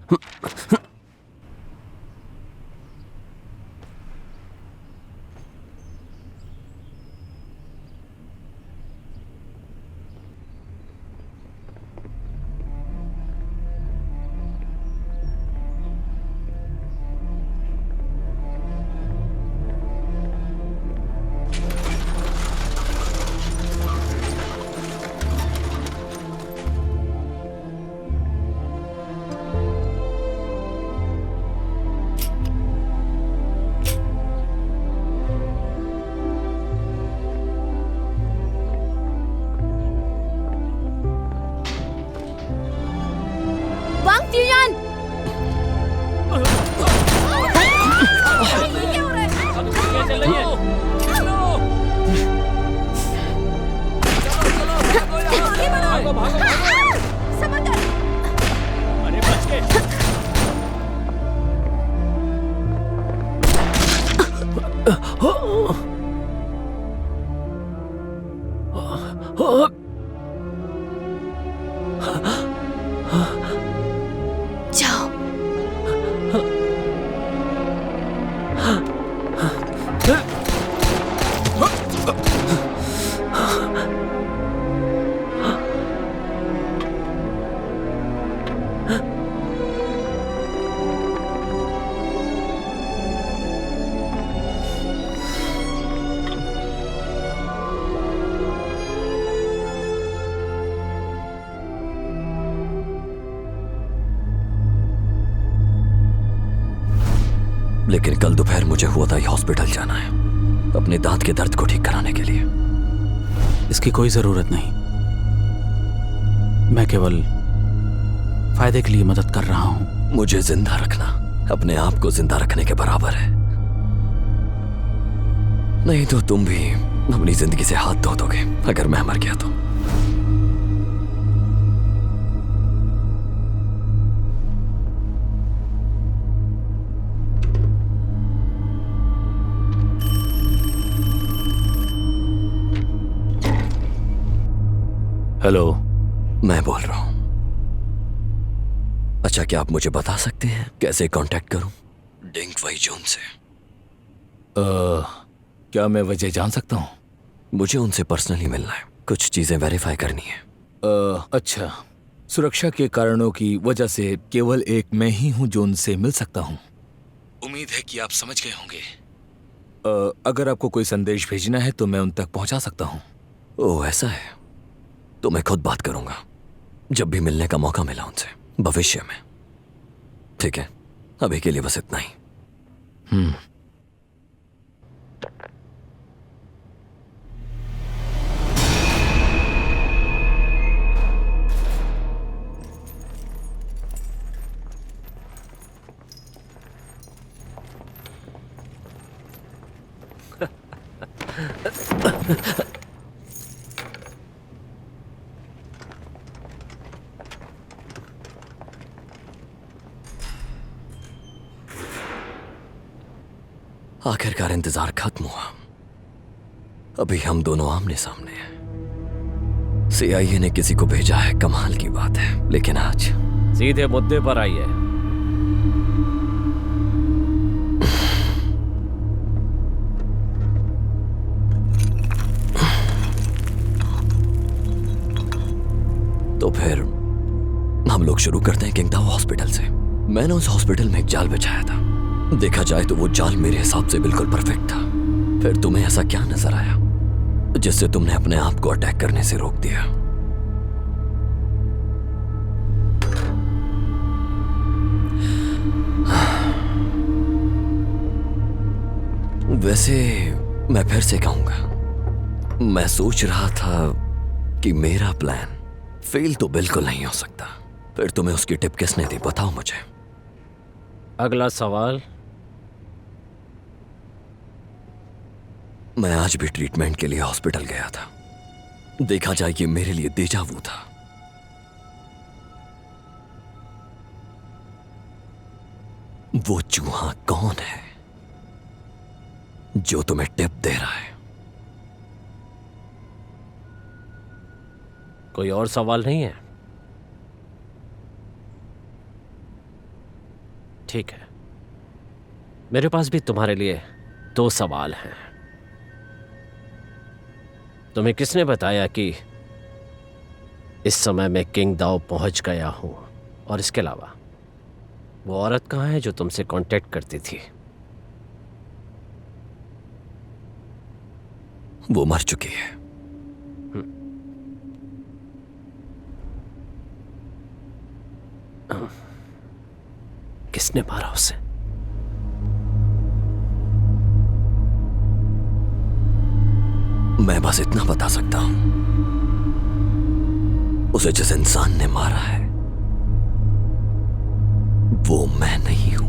फ्यूजन! जाओ। लेकिन कल दोपहर मुझे हुआ था हॉस्पिटल जाना है अपने दांत के दर्द को ठीक कराने के लिए। इसकी कोई जरूरत नहीं, मैं केवल फायदे के लिए मदद कर रहा हूं। मुझे जिंदा रखना अपने आप को जिंदा रखने के बराबर है, नहीं तो तुम भी अपनी जिंदगी से हाथ धो दोगे अगर मैं मर गया तो। हेलो, मैं बोल रहा हूं। अच्छा, क्या आप मुझे बता सकते हैं कैसे कांटेक्ट करूं डिंग वाइजून से? क्या मैं वजह जान सकता हूं? मुझे उनसे पर्सनली मिलना है, कुछ चीजें वेरीफाई करनी है। अच्छा, सुरक्षा के कारणों की वजह से केवल एक मैं ही हूं जो उनसे मिल सकता हूं। उम्मीद है कि आप समझ गए होंगे। अगर आपको कोई संदेश भेजना है तो मैं उन तक पहुंचा सकता हूं। ओह, ऐसा है तो मैं खुद बात करूंगा जब भी मिलने का मौका मिला उनसे भविष्य में। ठीक है, अभी के लिए बस इतना ही। आखिरकार इंतजार खत्म हुआ। अभी हम दोनों आमने सामने हैं। CIA ने किसी को भेजा है, कमाल की बात है, लेकिन आज सीधे मुद्दे पर आइए। तो फिर हम लोग शुरू करते हैं किंगदाओ हॉस्पिटल से। मैंने उस हॉस्पिटल में एक जाल बिछाया था, देखा जाए तो वो जाल मेरे हिसाब से बिल्कुल परफेक्ट था। फिर तुम्हें ऐसा क्या नजर आया जिससे तुमने अपने आप को अटैक करने से रोक दिया? वैसे मैं फिर से कहूंगा, मैं सोच रहा था कि मेरा प्लान फेल तो बिल्कुल नहीं हो सकता। फिर तुम्हें उसकी टिप किसने दी, बताओ मुझे। अगला सवाल। मैं आज भी ट्रीटमेंट के लिए हॉस्पिटल गया था। देखा जाए कि मेरे लिए डेजा वू था। वो चूहा कौन है जो तुम्हें टिप दे रहा है? कोई और सवाल नहीं है? ठीक है, मेरे पास भी तुम्हारे लिए 2 सवाल हैं। तुम्हें किसने बताया कि इस समय मैं किंगदाओ पहुंच गया हूं? और इसके अलावा वो औरत कहाँ है जो तुमसे कांटेक्ट करती थी? वो मर चुकी है। किसने मारा उसे? मैं बस इतना बता सकता हूं, उसे जिस इंसान ने मारा है वो मैं नहीं हूं।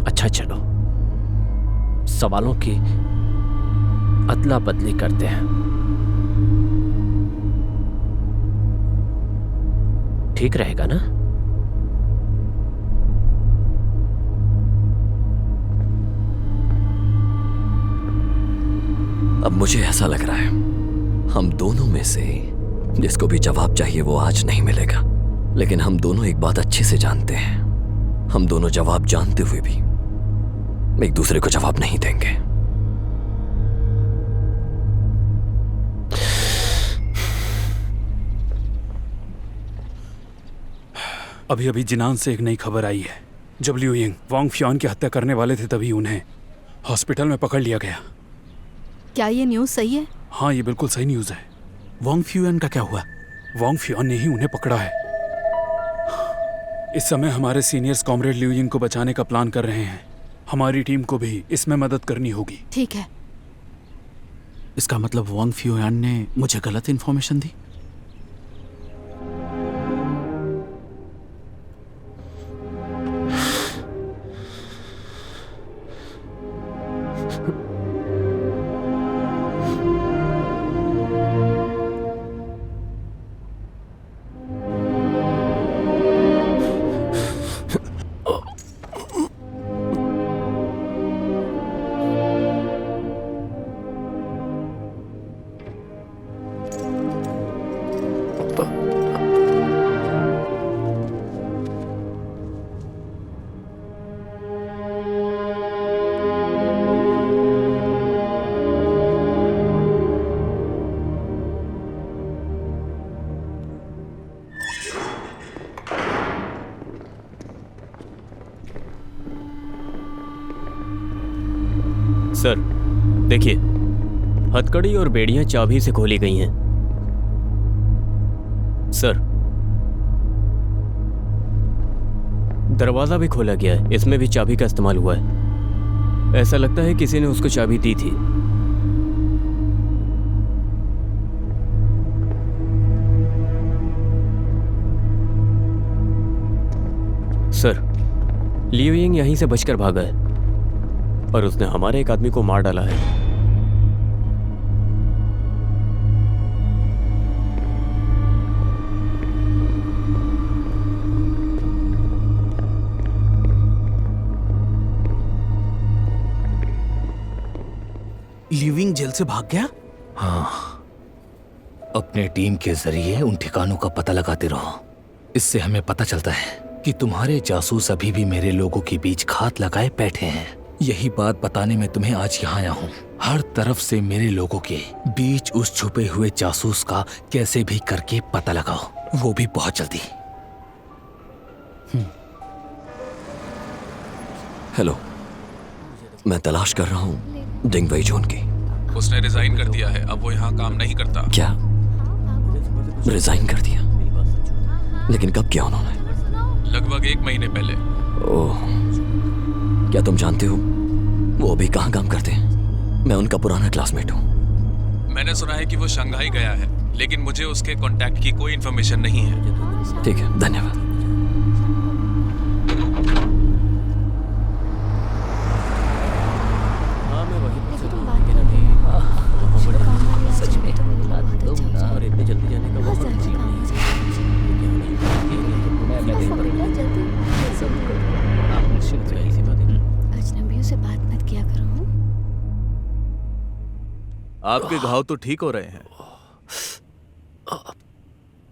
अच्छा चलो, सवालों की अदला बदली करते हैं। ठीक रहेगा ना? अब मुझे ऐसा लग रहा है हम दोनों में से जिसको भी जवाब चाहिए वो आज नहीं मिलेगा, लेकिन हम दोनों एक बात अच्छे से जानते हैं, हम दोनों जवाब जानते हुए भी एक दूसरे को जवाब नहीं देंगे। अभी अभी जिनान से एक नई खबर आई है। जब लियू यिंग वांग फ्यूआन की हत्या करने वाले थे तभी उन्हें हॉस्पिटल में पकड़ लिया गया। क्या ये न्यूज़ सही है? हाँ, ये बिल्कुल सही न्यूज़ है। वांग फ्यूआन का क्या हुआ? वांग फ्यूआन ने ही उन्हें पकड़ा है। इस समय हमारे सीनियर्स कॉमरेड लियू यिंग को बचाने का प्लान कर रहे हैं। हमारी टीम को भी इसमें मदद करनी होगी। ठीक है। इसका मतलब वांग फ्यूआन ने मुझे गलत इन्फॉर्मेशन दी? सर देखिए, हथकड़ी और बेड़ियां चाबी से खोली गई हैं। सर दरवाजा भी खोला गया है, इसमें भी चाबी का इस्तेमाल हुआ है। ऐसा लगता है किसी ने उसको चाबी दी थी। सर लियू यिंग यहीं से बचकर भागा है और उसने हमारे एक आदमी को मार डाला है। लियू यिंग जेल से भाग गया? हाँ, अपने टीम के जरिए उन ठिकानों का पता लगाते रहो। इससे हमें पता चलता है कि तुम्हारे जासूस अभी भी मेरे लोगों के बीच घात लगाए बैठे हैं। यही बात बताने में तुम्हें आज यहाँ आया हूँ। हर तरफ से मेरे लोगों के बीच उस छुपे हुए जासूस का कैसे भी करके पता लगाओ, वो भी बहुत जल्दी। हेलो, मैं तलाश कर रहा हूँ डिंग वेइजुन की। उसने रिजाइन कर दिया है, अब वो यहाँ काम नहीं करता। क्या? रिजाइन कर दिया? लेकिन कब किया उन्होंने? लगभग 1 महीने पहले। ओह, क्या तुम जानते हो वो अभी कहाँ काम करते हैं? मैं उनका पुराना क्लासमेट हूँ। मैंने सुना है कि वो शंघाई गया है, लेकिन मुझे उसके कांटेक्ट की कोई इन्फॉर्मेशन नहीं है। ठीक है, धन्यवाद। हाँ मैं वही देखो तुम बात कर रहे हो। सच में तो मेरी बात बहुत अच्छा हो और इतने जल्दी जाने का बस बहुत जल्दी काम हो जाए। जल्दी सब करो। अजनबियों से बात मत किया करो। आपके घाव तो ठीक हो रहे हैं।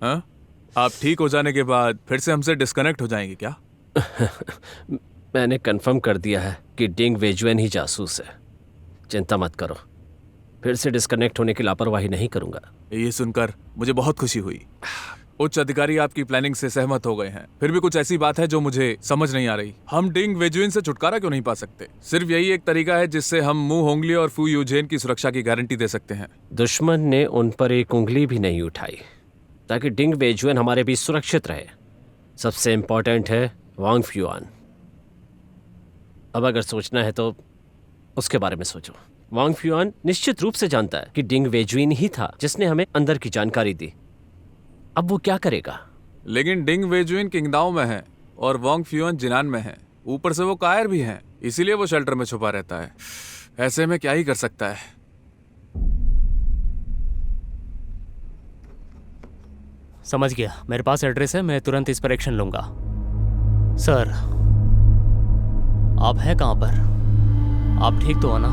हाँ? आप ठीक हो जाने के बाद फिर से हमसे डिस्कनेक्ट हो जाएंगे क्या? मैंने कंफर्म कर दिया है कि डिंग वेजुएन ही जासूस है। चिंता मत करो, फिर से डिस्कनेक्ट होने की लापरवाही नहीं करूंगा। ये सुनकर मुझे बहुत खुशी हुई। उच्च अधिकारी आपकी प्लानिंग से सहमत हो गए हैं। फिर भी कुछ ऐसी बात है जो मुझे समझ नहीं आ रही। हम डिंग वेजुएन से छुटकारा क्यों नहीं पा सकते? सिर्फ यही एक तरीका है जिससे हम मू होंगली और फू यूजेन की सुरक्षा की गारंटी दे सकते हैं। दुश्मन ने उन पर एक उंगली भी नहीं उठाई ताकि डिंग वेजुएन हमारे बीच सुरक्षित रहे। सबसे इंपॉर्टेंट है वांग फ्यूआन। अब अगर सोचना है तो उसके बारे में सोचो। वांग फ्यूआन निश्चित रूप से जानता है कि डिंग वेजुएन ही था जिसने हमें अंदर की जानकारी दी। अब वो क्या करेगा? लेकिन डिंग वेजुइन किंगदाओ में है और वांग फ्यूआन जिनान में है। ऊपर से वो कायर भी हैं, इसीलिए वो शेल्टर में छुपा रहता है। ऐसे में क्या ही कर सकता है। समझ गया, मेरे पास एड्रेस है, मैं तुरंत इस पर एक्शन लूंगा। सर, आप हैं कहाँ पर? आप ठीक तो हो ना?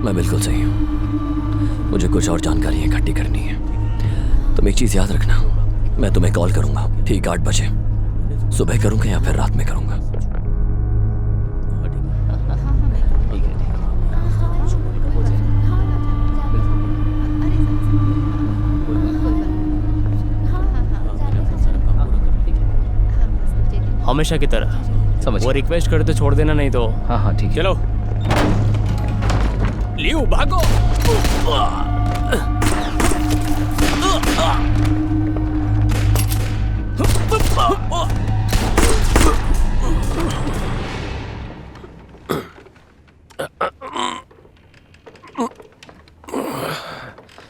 मैं बिल्कुल सही हूँ। मुझे कुछ और जानकारी इकट्ठी करनी है। तुम एक चीज़ याद रखना, मैं तुम्हें कॉल करूंगा ठीक 8 बजे। सुबह करूंगा या फिर रात में करूंगा? हमेशा की तरह समझ वो रिक्वेस्ट करे तो छोड़ देना, नहीं तो। हाँ ठीक है। चलो लियो, भागो।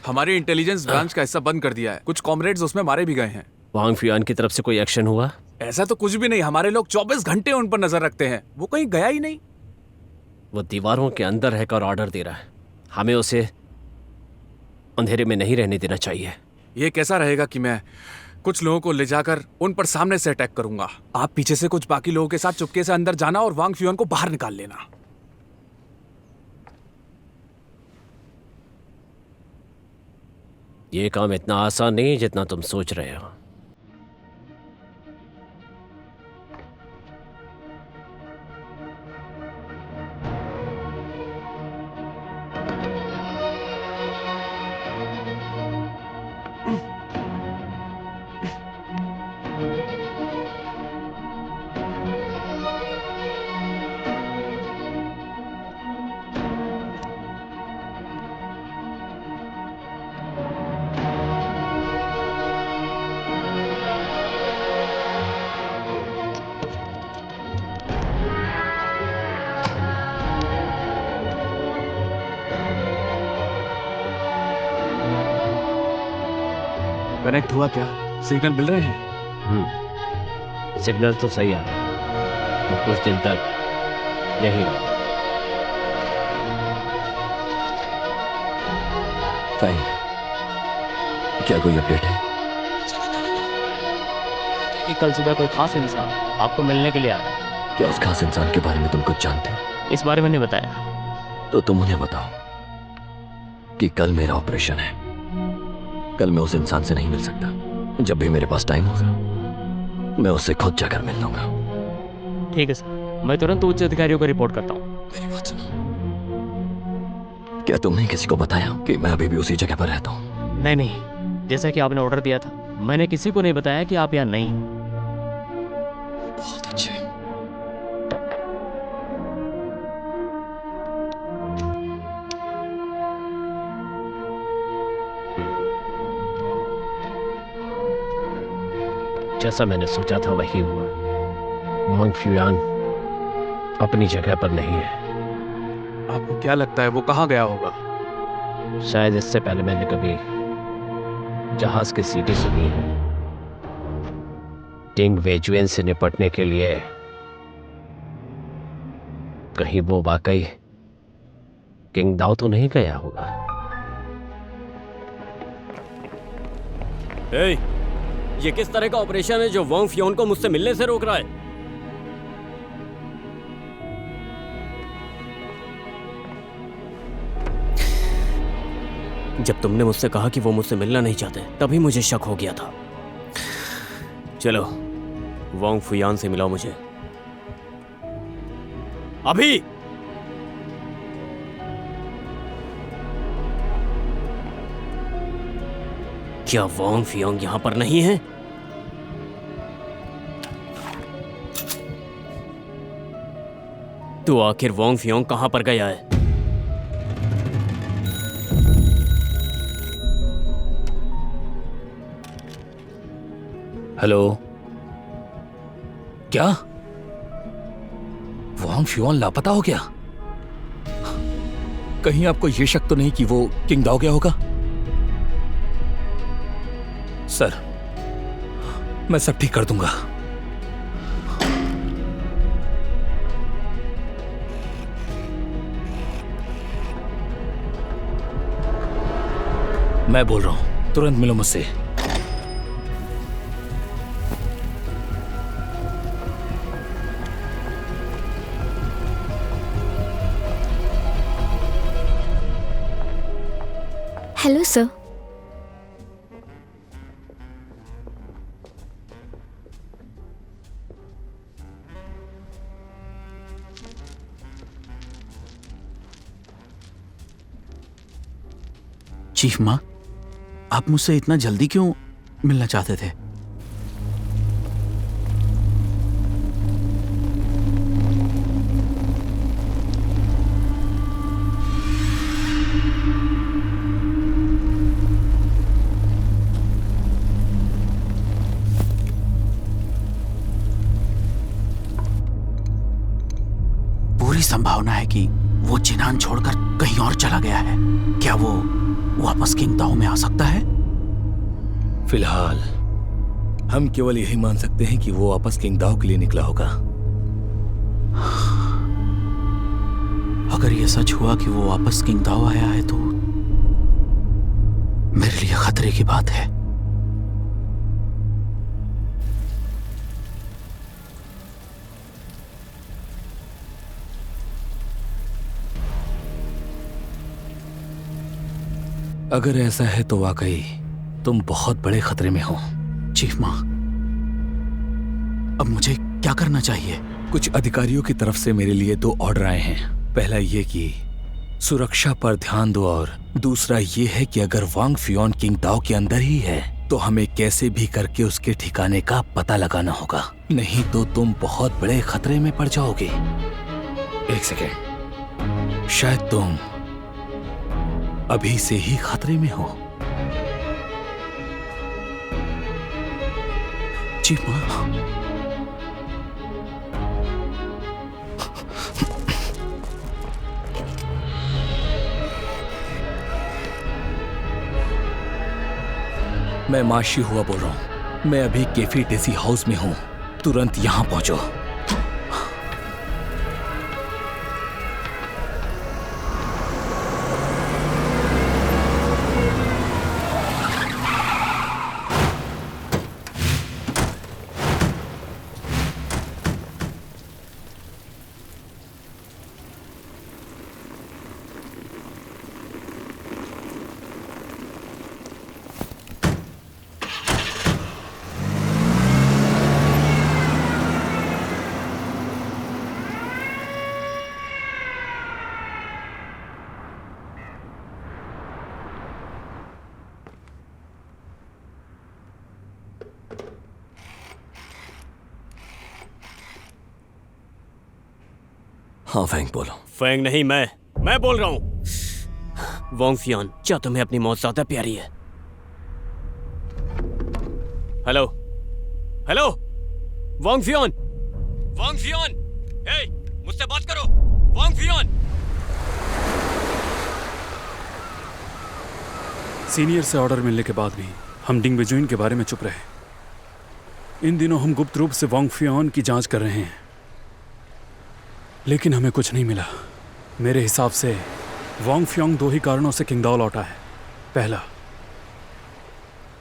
हमारी इंटेलिजेंस ब्रांच का हिस्सा बंद कर दिया है। कुछ कॉमरेड्स उसमें मारे भी गए हैं। वांग फ्यूआन की तरफ से कोई एक्शन हुआ? ऐसा तो कुछ भी नहीं। हमारे लोग 24 घंटे उन पर नजर रखते हैं। वो कहीं गया ही नहीं। वो दीवारों के अंदर रहकर ऑर्डर दे रहा है। हमें उसे अंधेरे में नहीं रहने देना चाहिए। ये कैसा रहेगा कि मैं कुछ लोगों को ले जाकर उन पर सामने से अटैक करूंगा। आप पीछे से कुछ बाकी लोगों के साथ चुपके से अंदर जाना और वांग फ्यूआन को बाहर निकाल लेना। ये काम इतना आसान नहीं जितना तुम सोच रहे हो। कनेक्ट हुआ क्या? सिग्नल मिल रहे हैं? सिग्नल तो सही आ रहा है। तो कुछ दिन तक यही रहा। फाइन। क्या कोई अपडेट है? कि कल सुबह कोई खास इंसान आपको मिलने के लिए आ रहा है। क्या उस खास इंसान के बारे में तुम कुछ जानते हो? इस बारे में नहीं बताया। तो तुम उन्हें बताओ कि कल मेरा ऑपरेशन है। कल मैं उस इंसान से नहीं मिल सकता। जब भी मेरे पास टाइम होगा मैं उससे खुद जाकर मिल लूंगा। ठीक है सर, मैं तुरंत उच्च अधिकारियों को रिपोर्ट करता हूँ। मेरी बात सुनो। क्या तुमने किसी को बताया कि मैं अभी भी उसी जगह पर रहता हूँ? नहीं नहीं, जैसा कि आपने ऑर्डर दिया था, मैंने किसी को नहीं बताया कि आप यहाँ नहीं। बहुत अच्छे। जैसा मैंने सोचा था वही हुआ। वांग फ्यूआन अपनी जगह पर नहीं है। आपको क्या लगता है वो कहाँ गया होगा? शायद इससे पहले मैंने कभी जहाज की सीटी सुनी है। डिंग वेजुएन से निपटने के लिए कहीं वो वाकई किंगदाओ तो नहीं गया होगा। ये किस तरह का ऑपरेशन है जो वांग फ्यूआन को मुझसे मिलने से रोक रहा है? जब तुमने मुझसे कहा कि वो मुझसे मिलना नहीं चाहते, तभी मुझे शक हो गया था। चलो वांग फ्यूआन से मिलाओ मुझे अभी। क्या वांग फ्यूआन यहां पर नहीं है? तो आखिर वांग फ्यूआन कहां पर गया है? हेलो, क्या वांग फ्यूआन लापता हो गया? कहीं आपको यह शक तो नहीं कि वो किंगदाओ गया होगा? सर, मैं सब ठीक कर दूंगा। मैं बोल रहा हूं, तुरंत मिलो मुझसे। Hello sir. चीफ माँ, आप मुझसे इतना जल्दी क्यों मिलना चाहते थे? पूरी संभावना है कि वो जिनान छोड़कर कहीं और चला गया है। क्या वो वापस किंगदाओ में आ सकता है? फिलहाल हम केवल यही मान सकते हैं कि वो वापस किंगदाओ के लिए निकला होगा। अगर ये सच हुआ कि वो वापस किंगदाओ आया है तो मेरे लिए खतरे की बात है। अगर ऐसा है तो वाकई तुम बहुत बड़े खतरे में हो। चीफ माँ, अब मुझे क्या करना चाहिए? कुछ अधिकारियों की तरफ से मेरे लिए 2 ऑर्डर आए हैं। पहला ये कि सुरक्षा पर ध्यान दो, और दूसरा ये है कि अगर वांग फियोन किंगदाओ के अंदर ही है तो हमें कैसे भी करके उसके ठिकाने का पता लगाना होगा, नहीं तो तुम बहुत बड़े खतरे में पड़ जाओगे। 1 सेकेंड, शायद तुम अभी से ही खतरे में हो। चीफ माँ, मैं माशी हुआ बोल रहा हूं। मैं अभी कैफे डेसी हाउस में हूं। तुरंत यहां पहुंचो। हाँ फैंग, बोलो। फैंग नहीं, मैं बोल रहा हूं। वांग फियोन, क्या तुम्हें अपनी मौत ज्यादा प्यारी है? हेलो हेलो, वांग फियोन, वांग फियोन, हे, मुझसे बात करो, वांग फियोन। सीनियर से ऑर्डर मिलने के बाद भी हम डिंग विजुइन के बारे में चुप रहे। इन दिनों हम गुप्त रूप से वांग फियोन की जांच कर रहे हैं, लेकिन हमें कुछ नहीं मिला। मेरे हिसाब से वांग फियोंग 2 ही कारणों से किंगदाओ लौटा है। पहला,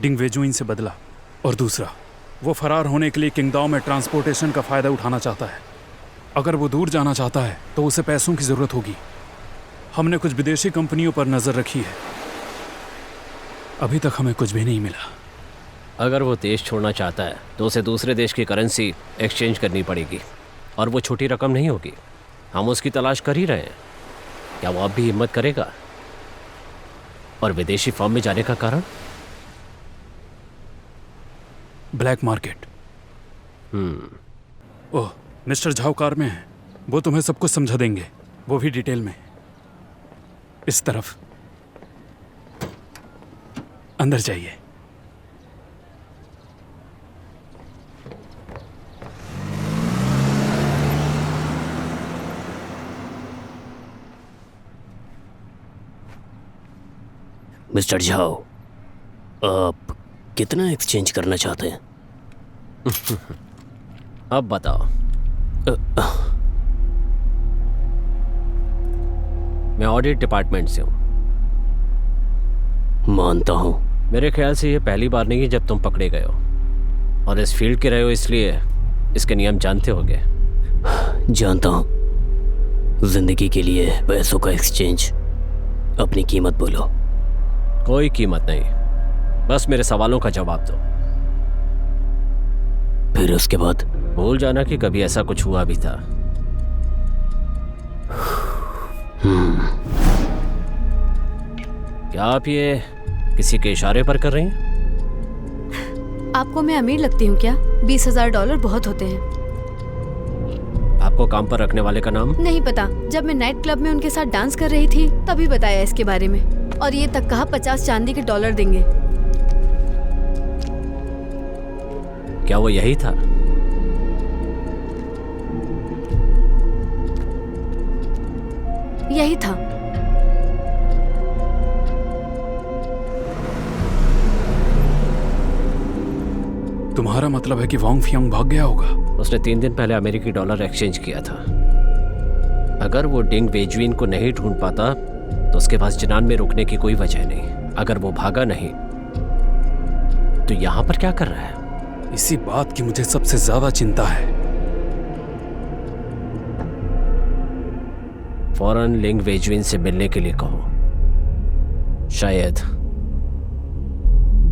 डिंग वेजुइन से बदला, और दूसरा, वो फरार होने के लिए किंगदाओ में ट्रांसपोर्टेशन का फ़ायदा उठाना चाहता है। अगर वो दूर जाना चाहता है तो उसे पैसों की ज़रूरत होगी। हमने कुछ विदेशी कंपनियों पर नज़र रखी है, अभी तक हमें कुछ भी नहीं मिला। अगर वो देश छोड़ना चाहता है तो उसे दूसरे देश की करेंसी एक्सचेंज करनी पड़ेगी, और वो छोटी रकम नहीं होगी। हम उसकी तलाश कर ही रहे हैं। क्या वो अब भी हिम्मत करेगा? और विदेशी फर्म में जाने का कारण? Black market. Oh, mister Zhao car में है, वो तुम्हें सब कुछ समझा देंगे, वो भी डिटेल में। इस तरफ अंदर जाइए। मिस्टर झाओ, आप कितना एक्सचेंज करना चाहते हैं? अब बताओ। मैं ऑडिट डिपार्टमेंट से हूँ। मानता हूँ। मेरे ख्याल से ये पहली बार नहीं है जब तुम पकड़े गए हो, और इस फील्ड के रहे हो, इसलिए इसके नियम जानते होगे। जानता हूँ। जिंदगी के लिए पैसों का एक्सचेंज। अपनी कीमत बोलो। कोई कीमत नहीं, बस मेरे सवालों का जवाब दो। फिर उसके बाद भूल जाना कि कभी ऐसा कुछ हुआ भी था। क्या आप ये किसी के इशारे पर कर रही हैं? आपको मैं अमीर लगती हूँ क्या? $20,000 बहुत होते हैं। आपको काम पर रखने वाले का नाम? नहीं पता। जब मैं नाइट क्लब में उनके साथ डांस कर रही थी तभी बताया इसके बारे में, और ये तक कहा 50 चांदी के डॉलर देंगे। क्या वो यही था? यही था। तुम्हारा मतलब है कि वांग फियांग भाग गया होगा? उसने 3 दिन पहले अमेरिकी डॉलर एक्सचेंज किया था। अगर वो डिंग वेजुइन को नहीं ढूंढ पाता तो उसके पास जिनान में रुकने की कोई वजह नहीं। अगर वो भागा नहीं तो यहां पर क्या कर रहा है? इसी बात की मुझे सबसे ज्यादा चिंता है। फौरन लिंग वेजुइन से मिलने के लिए कहो। शायद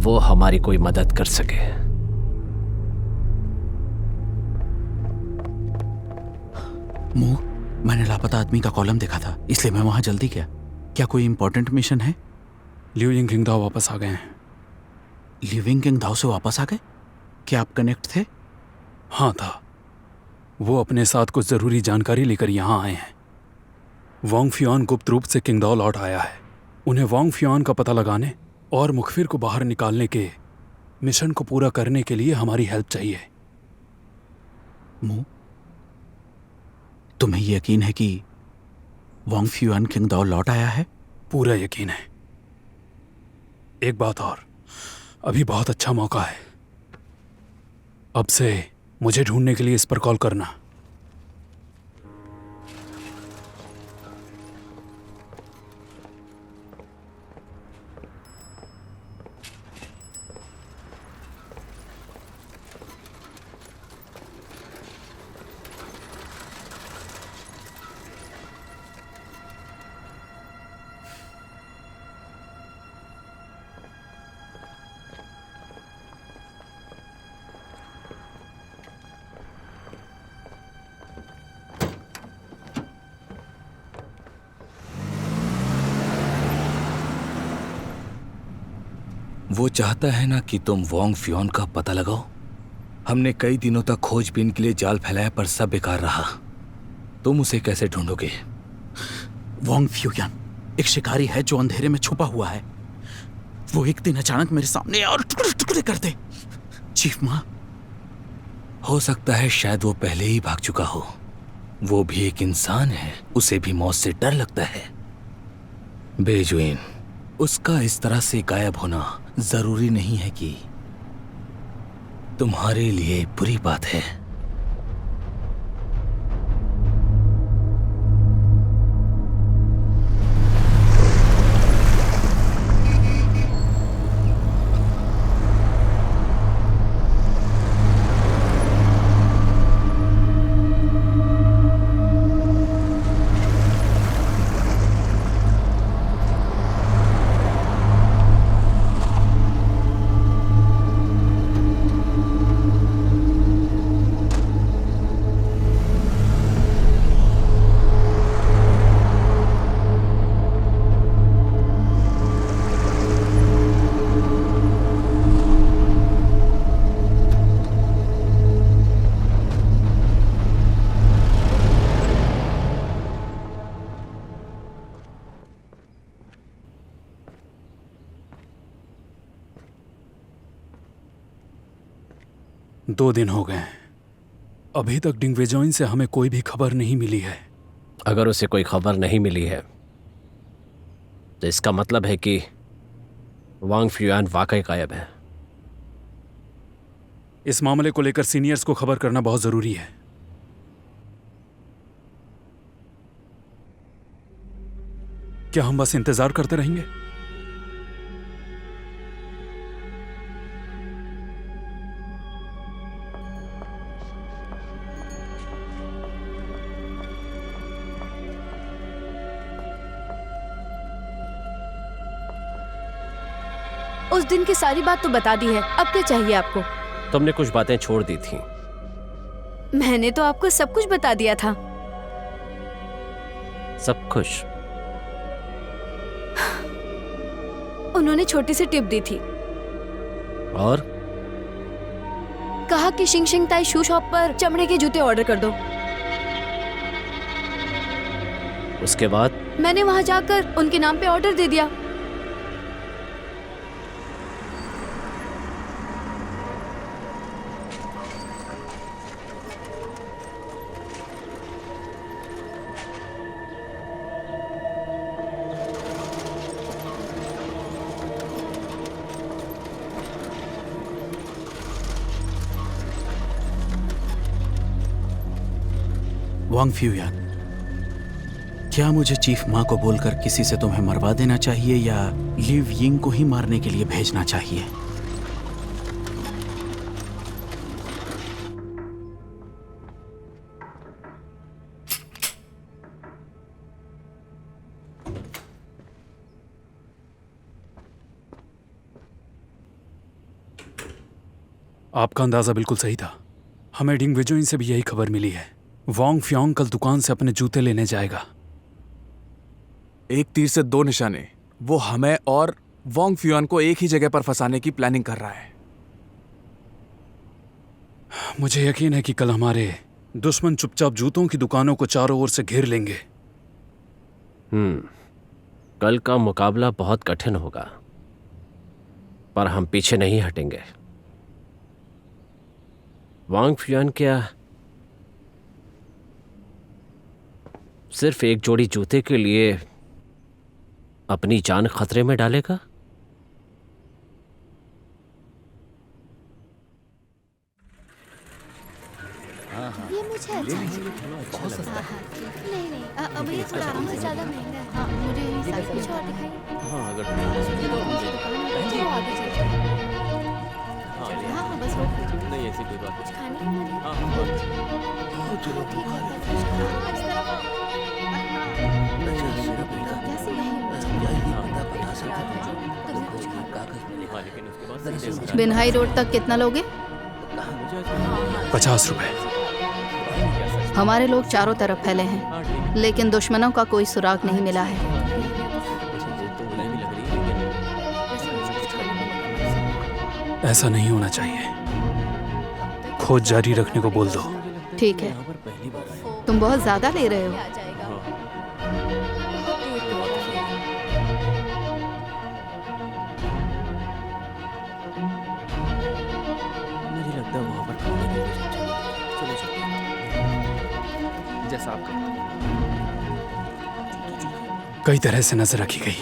वो हमारी कोई मदद कर सके। मुंह, मैंने लापता आदमी का कॉलम देखा था, इसलिए मैं वहां जल्दी गया। क्या कोई इंपॉर्टेंट मिशन है? लियू यिंग किंगदाओ वापस आ गए हैं। लिविंग किंगदाओ से वापस आ गए? क्या आप कनेक्ट थे? हाँ था। वो अपने साथ कुछ जरूरी जानकारी लेकर यहाँ आए हैं। वांग फियान गुप्त रूप से किंगदाओ लौट आया है। उन्हें वांग फियान का पता लगाने और मुखबिर को बाहर निकालने के मिशन को पूरा करने के लिए हमारी हेल्प चाहिए। मुंह, तुम्हें यकीन है कि वांग फियान किंगदाओ लौट आया है? पूरा यकीन है। एक बात और, अभी बहुत अच्छा मौका है। अब से मुझे ढूंढने के लिए इस पर कॉल करना। वो चाहता है ना कि तुम वांग फियोन का पता लगाओ। हमने कई दिनों तक खोजबीन के लिए जाल फैलाया पर सब बेकार रहा। तुम उसे कैसे ढूंढोगे? वांग फियोन एक शिकारी है जो अंधेरे में छुपा हुआ है। वो एक दिन अचानक मेरे सामने और टुकड़े टुकड़े कर दे। चीफ माँ, हो सकता है शायद वो पहले ही भाग चुका हो। वो भी एक इंसान है, उसे भी मौत से डर लगता है। बेजुइन, उसका इस तरह से गायब होना जरूरी नहीं है कि तुम्हारे लिए बुरी बात है। दो दिन हो गए, अभी तक डिंग वेजॉइन से हमें कोई भी खबर नहीं मिली है। अगर उसे कोई खबर नहीं मिली है तो इसका मतलब है कि वांग फियान वाकई गायब है। इस मामले को लेकर सीनियर्स को खबर करना बहुत जरूरी है। क्या हम बस इंतजार करते रहेंगे? उस दिन की सारी बात तो बता दी है, अब क्या चाहिए आपको? तुमने कुछ बातें छोड़ दी थी। मैंने तो आपको सब कुछ बता दिया था। सब कुछ? उन्होंने छोटी सी टिप दी थी और कहा कि शिंग शिंग ताई शू शॉप पर चमड़े के जूते ऑर्डर कर दो। उसके बाद मैंने वहां जाकर उनके नाम पे ऑर्डर दे दिया। वांग फ्यूयान, क्या मुझे चीफ माँ को बोलकर किसी से तुम्हें मरवा देना चाहिए या लिव यिंग को ही मारने के लिए भेजना चाहिए? आपका अंदाजा बिल्कुल सही था। हमें डिंग विजुइन से भी यही खबर मिली है। वांग फ्योंग कल दुकान से अपने जूते लेने जाएगा। एक तीर से दो निशाने। वो हमें और वांग फ्यूआन को एक ही जगह पर फंसाने की प्लानिंग कर रहा है। मुझे यकीन है कि कल हमारे दुश्मन चुपचाप जूतों की दुकानों को चारों ओर से घेर लेंगे। कल का मुकाबला बहुत कठिन होगा, पर हम पीछे नहीं हटेंगे। वांग फ्यूआन क्या सिर्फ एक जोड़ी जूते के लिए अपनी जान खतरे में डालेगा? ये मुझे अच्छा बहुत सस्ता है। नहीं अब ये थोड़ा आराम से ज़्यादा महंगा है। हाँ, मुझे ये साइज कुछ और दिखाइए। हाँ, अगर चलो आगे चलते हैं। हाँ बस रोक दीजिए। नहीं ऐसी कोई बात कुछ खाने के लिए? हाँ, चलो ठीक है। इस तरफ आओ। कैसे बिनहाई रोड तक कितना लोगे? 50 रुपए। हमारे लोग चारों तरफ फैले हैं, लेकिन दुश्मनों का कोई सुराग नहीं मिला है। ऐसा नहीं होना चाहिए। खोज जारी रखने को बोल दो। ठीक है, तुम बहुत ज्यादा ले रहे हो। कई तरह से नजर रखी गई,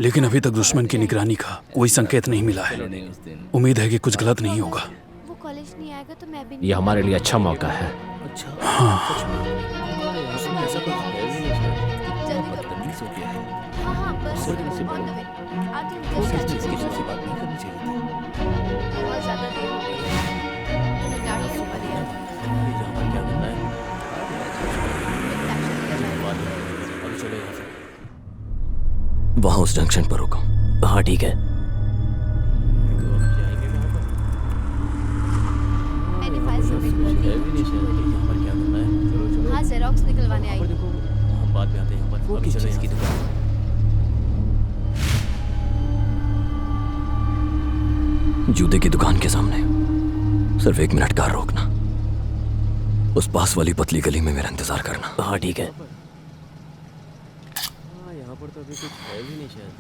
लेकिन अभी तक दुश्मन की निगरानी का कोई संकेत नहीं मिला है। उम्मीद है कि कुछ गलत नहीं होगा। वो कॉलेज नहीं आएगा तो मैं भी यह हमारे लिए अच्छा मौका है। हाँ, बस ऑन द वे। आगे बहुत ज़्यादा देर हो गई है। गाड़ी के ऊपर ही है। वहां उस जंक्शन पर रुको। हाँ ठीक है। मैंने फाइल सबमिट कर दी। हाँ, जेरोक्स निकलवाने आई। हम बाद में आते हैं। वो किस चीज़ की दुकान? जूते की दुकान के सामने सिर्फ 1 मिनट कार रोकना। उस पास वाली पतली गली में मेरा इंतजार करना। हाँ ठीक है। यहाँ पर तो अभी कुछ है भी नहीं शायद।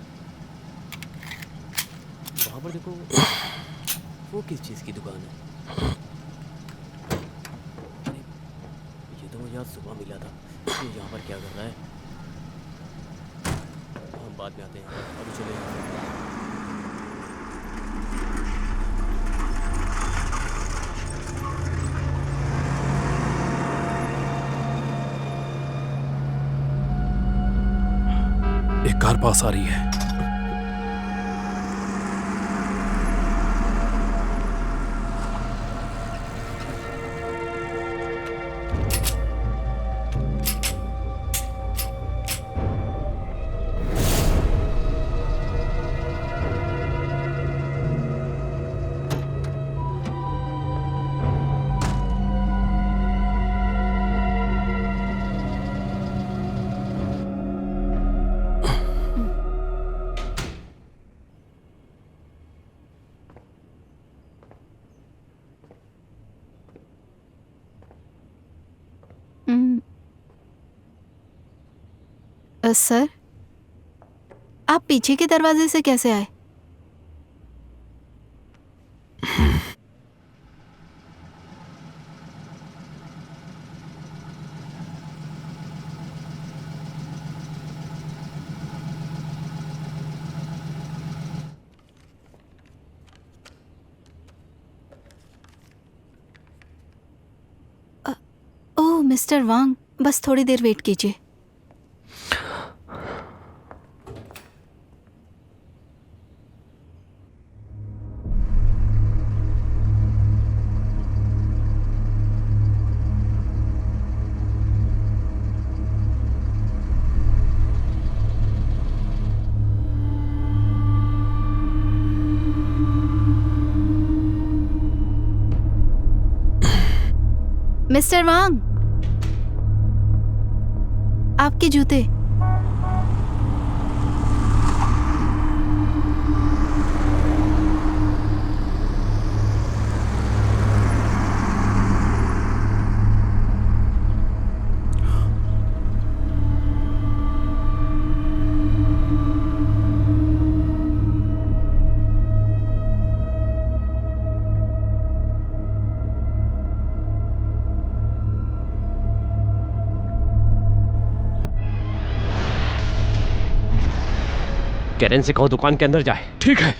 वहाँ पर देखो, वो किस चीज़ की दुकान है? अरे ये तो मुझे आज सुबह मिला था। ये यहाँ पर क्या कर रहा है? हम बाद में आते हैं। अभी चले। कार पास आ रही है। सर, आप पीछे के दरवाजे से कैसे आए? ओह मिस्टर वांग, बस थोड़ी देर वेट कीजिए। मिस्टर वांग, आपके जूते। कैरन से कहो दुकान के अंदर जाए। ठीक है।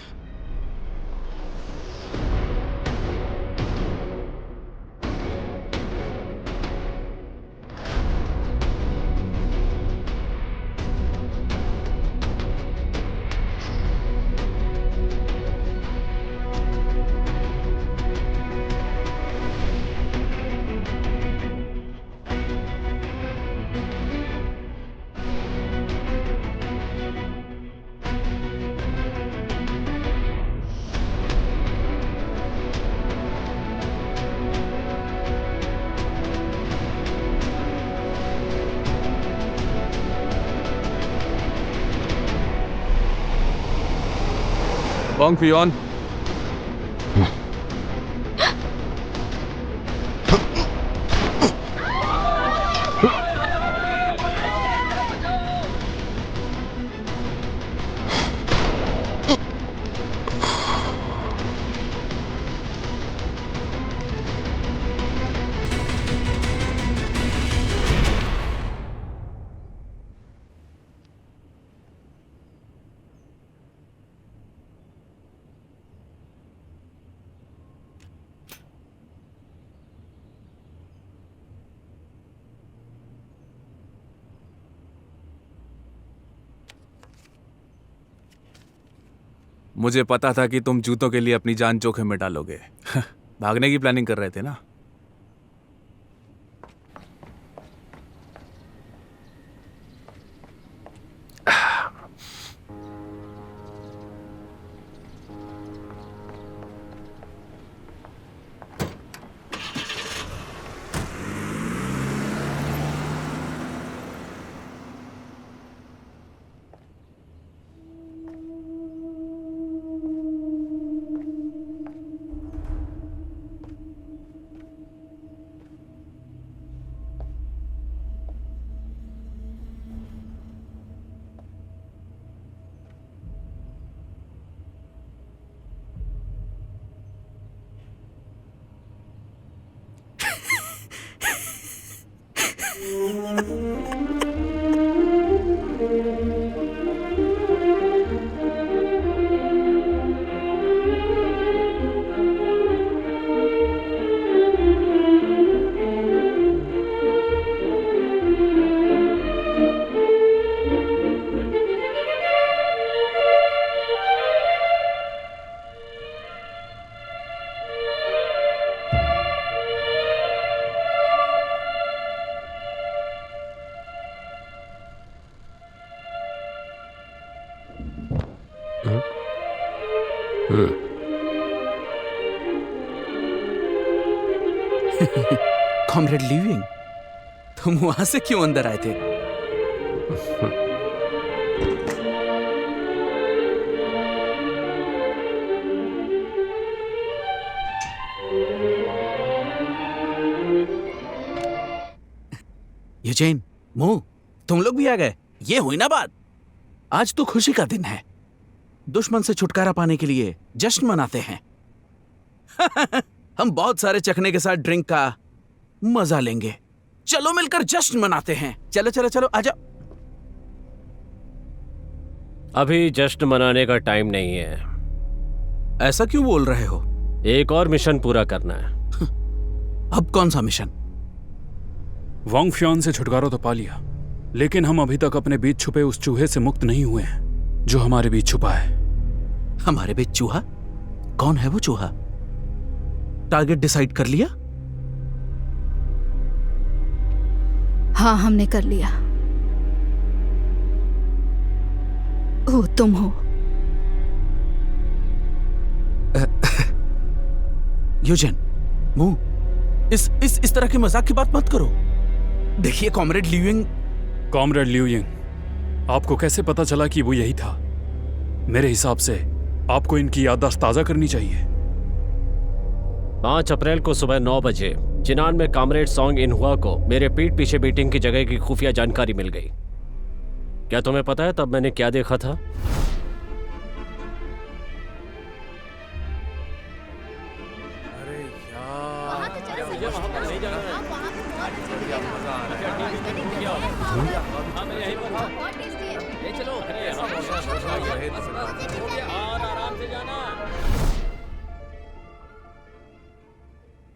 वांग फियोन, मुझे पता था कि तुम जूतों के लिए अपनी जान जोखिम में डालोगे। भागने की प्लानिंग कर रहे थे ना? कॉमरेड लिविंग, तुम वहां से क्यों अंदर आए थे? यूजेन, मुंह, तुम लोग भी आ गए। ये हुई ना बात। आज तो खुशी का दिन है। दुश्मन से छुटकारा पाने के लिए जश्न मनाते हैं। हम बहुत सारे चखने के साथ ड्रिंक का मजा लेंगे। चलो मिलकर जश्न मनाते हैं। चलो चलो चलो, आजा। अभी जश्न मनाने का टाइम नहीं है। ऐसा क्यों बोल रहे हो? एक और मिशन पूरा करना है। अब कौन सा मिशन? वांग फ्यूआन से छुटकारा तो पा लिया, लेकिन हम अभी तक अपने बीच छुपे उस चूहे से मुक्त नहीं हुए हैं जो हमारे बीच छुपा है। हमारे बीच चूहा? कौन है वो चूहा? टारगेट डिसाइड कर लिया? हाँ, हमने कर लिया। ओ, तुम हो। यूजन, मुंह, इस तरह की मजाक की बात मत करो। देखिए कॉमरेड लिविंग। कॉमरेड लिविंग, आपको कैसे पता चला कि वो यही था? मेरे हिसाब से आपको इनकी याददाश्त ताजा करनी चाहिए। 5 अप्रैल को सुबह 9 बजे जिनान में कॉमरेड सॉन्ग इनहुआ को मेरे पीठ पीछे मीटिंग की जगह की खुफिया जानकारी मिल गई। क्या तुम्हें पता है तब मैंने क्या देखा था?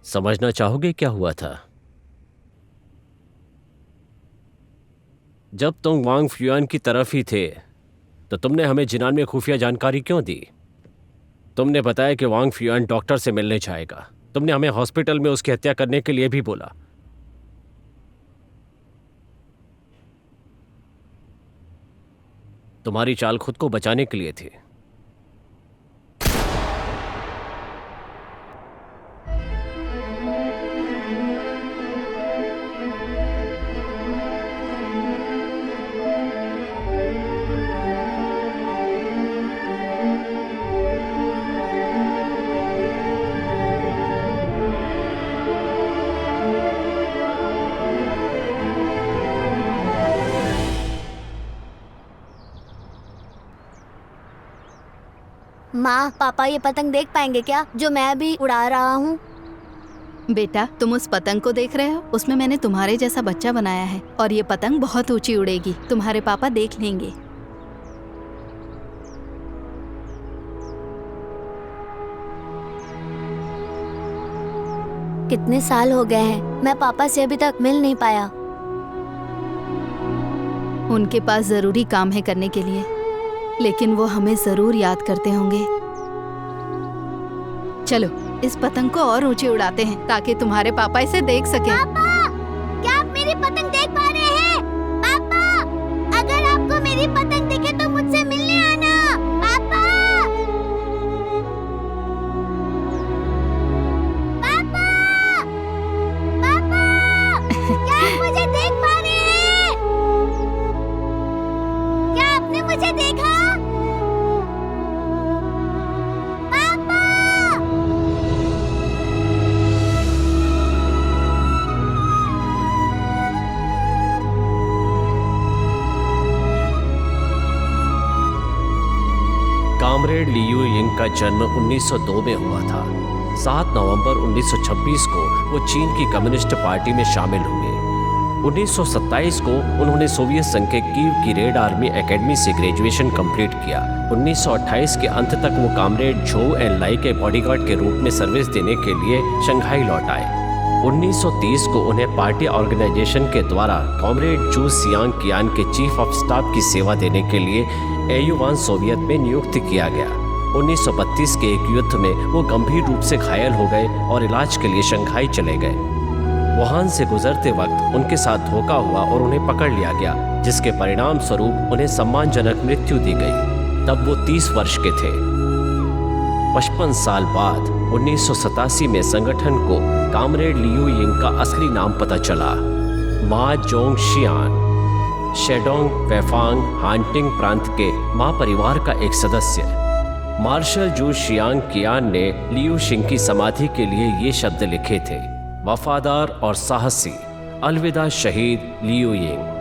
समझना चाहोगे क्या हुआ था? जब तुम वांग फ्यूआन की तरफ ही थे तो तुमने हमें जिनान में खुफिया जानकारी क्यों दी? तुमने बताया कि वांग फ्यूआन डॉक्टर से मिलने जाएगा। तुमने हमें हॉस्पिटल में उसकी हत्या करने के लिए भी बोला। तुम्हारी चाल खुद को बचाने के लिए थी। माँ, पापा ये पतंग देख पाएंगे क्या जो मैं अभी उड़ा रहा हूँ? बेटा, तुम उस पतंग को देख रहे हो? उसमें मैंने तुम्हारे जैसा बच्चा बनाया है और ये पतंग बहुत ऊंची उड़ेगी। तुम्हारे पापा देख लेंगे। कितने साल हो गए हैं, मैं पापा से अभी तक मिल नहीं पाया। उनके पास जरूरी काम है करने के लिए, लेकिन वो हमें जरूर याद करते होंगे। चलो इस पतंग को और ऊंचे उड़ाते हैं ताकि तुम्हारे पापा इसे देख सकें। पापा, क्या आप मेरी पतंग देख पा रहे हैं? पापा, अगर आपको मेरी पतंग दिखे तो मुझसे मिलने आना। पापा, पापा, पापा, क्या आप मुझे देख पा रहे हैं? क्या आपने मुझे देखा? कॉमरेड लियू यिंग का जन्म 1902 में हुआ था। 7 नवंबर 1926 को वो चीन की कम्युनिस्ट पार्टी में शामिल हुए। 1927 को उन्होंने सोवियत संघ के कीव की रेड आर्मी एकेडमी से ग्रेजुएशन कंप्लीट किया। 1928 के अंत तक वो कॉमरेड झो एन लाई के बॉडीगार्ड के रूप में सर्विस देने के लिए शंघाई लौट आए। 1930 को उन्हें पार्टी ऑर्गेनाइजेशन के द्वारा कॉमरेड जू सियांग कियान के चीफ ऑफ स्टाफ की सेवा देने के लिए एयुवान सोवियत में नियुक्त किया गया। 1932 के एक युद्ध में वो गंभीर रूप से घायल हो गए और इलाज के लिए शंघाई चले गए। वुहान से गुजरते वक्त उनके साथ धोखा हुआ और उन्हें पकड़ लिया गया, जिसके परिणाम स्वरूप उन्हें सम्मानजनक मृत्यु दी गई। तब वो 30 वर्ष के थे। 55 साल बाद 1987 में संगठन को कॉमरेड लियू यिंग का असली नाम पता चला। मा जोंगशियान शेडोंग वेफांग हांटिंग प्रांत के मा परिवार का एक सदस्य मार्शल जू शियांग कियान ने लियू शिंग की समाधि के लिए ये शब्द लिखे थे, वफादार और साहसी, अलविदा शहीद लियू यिंग।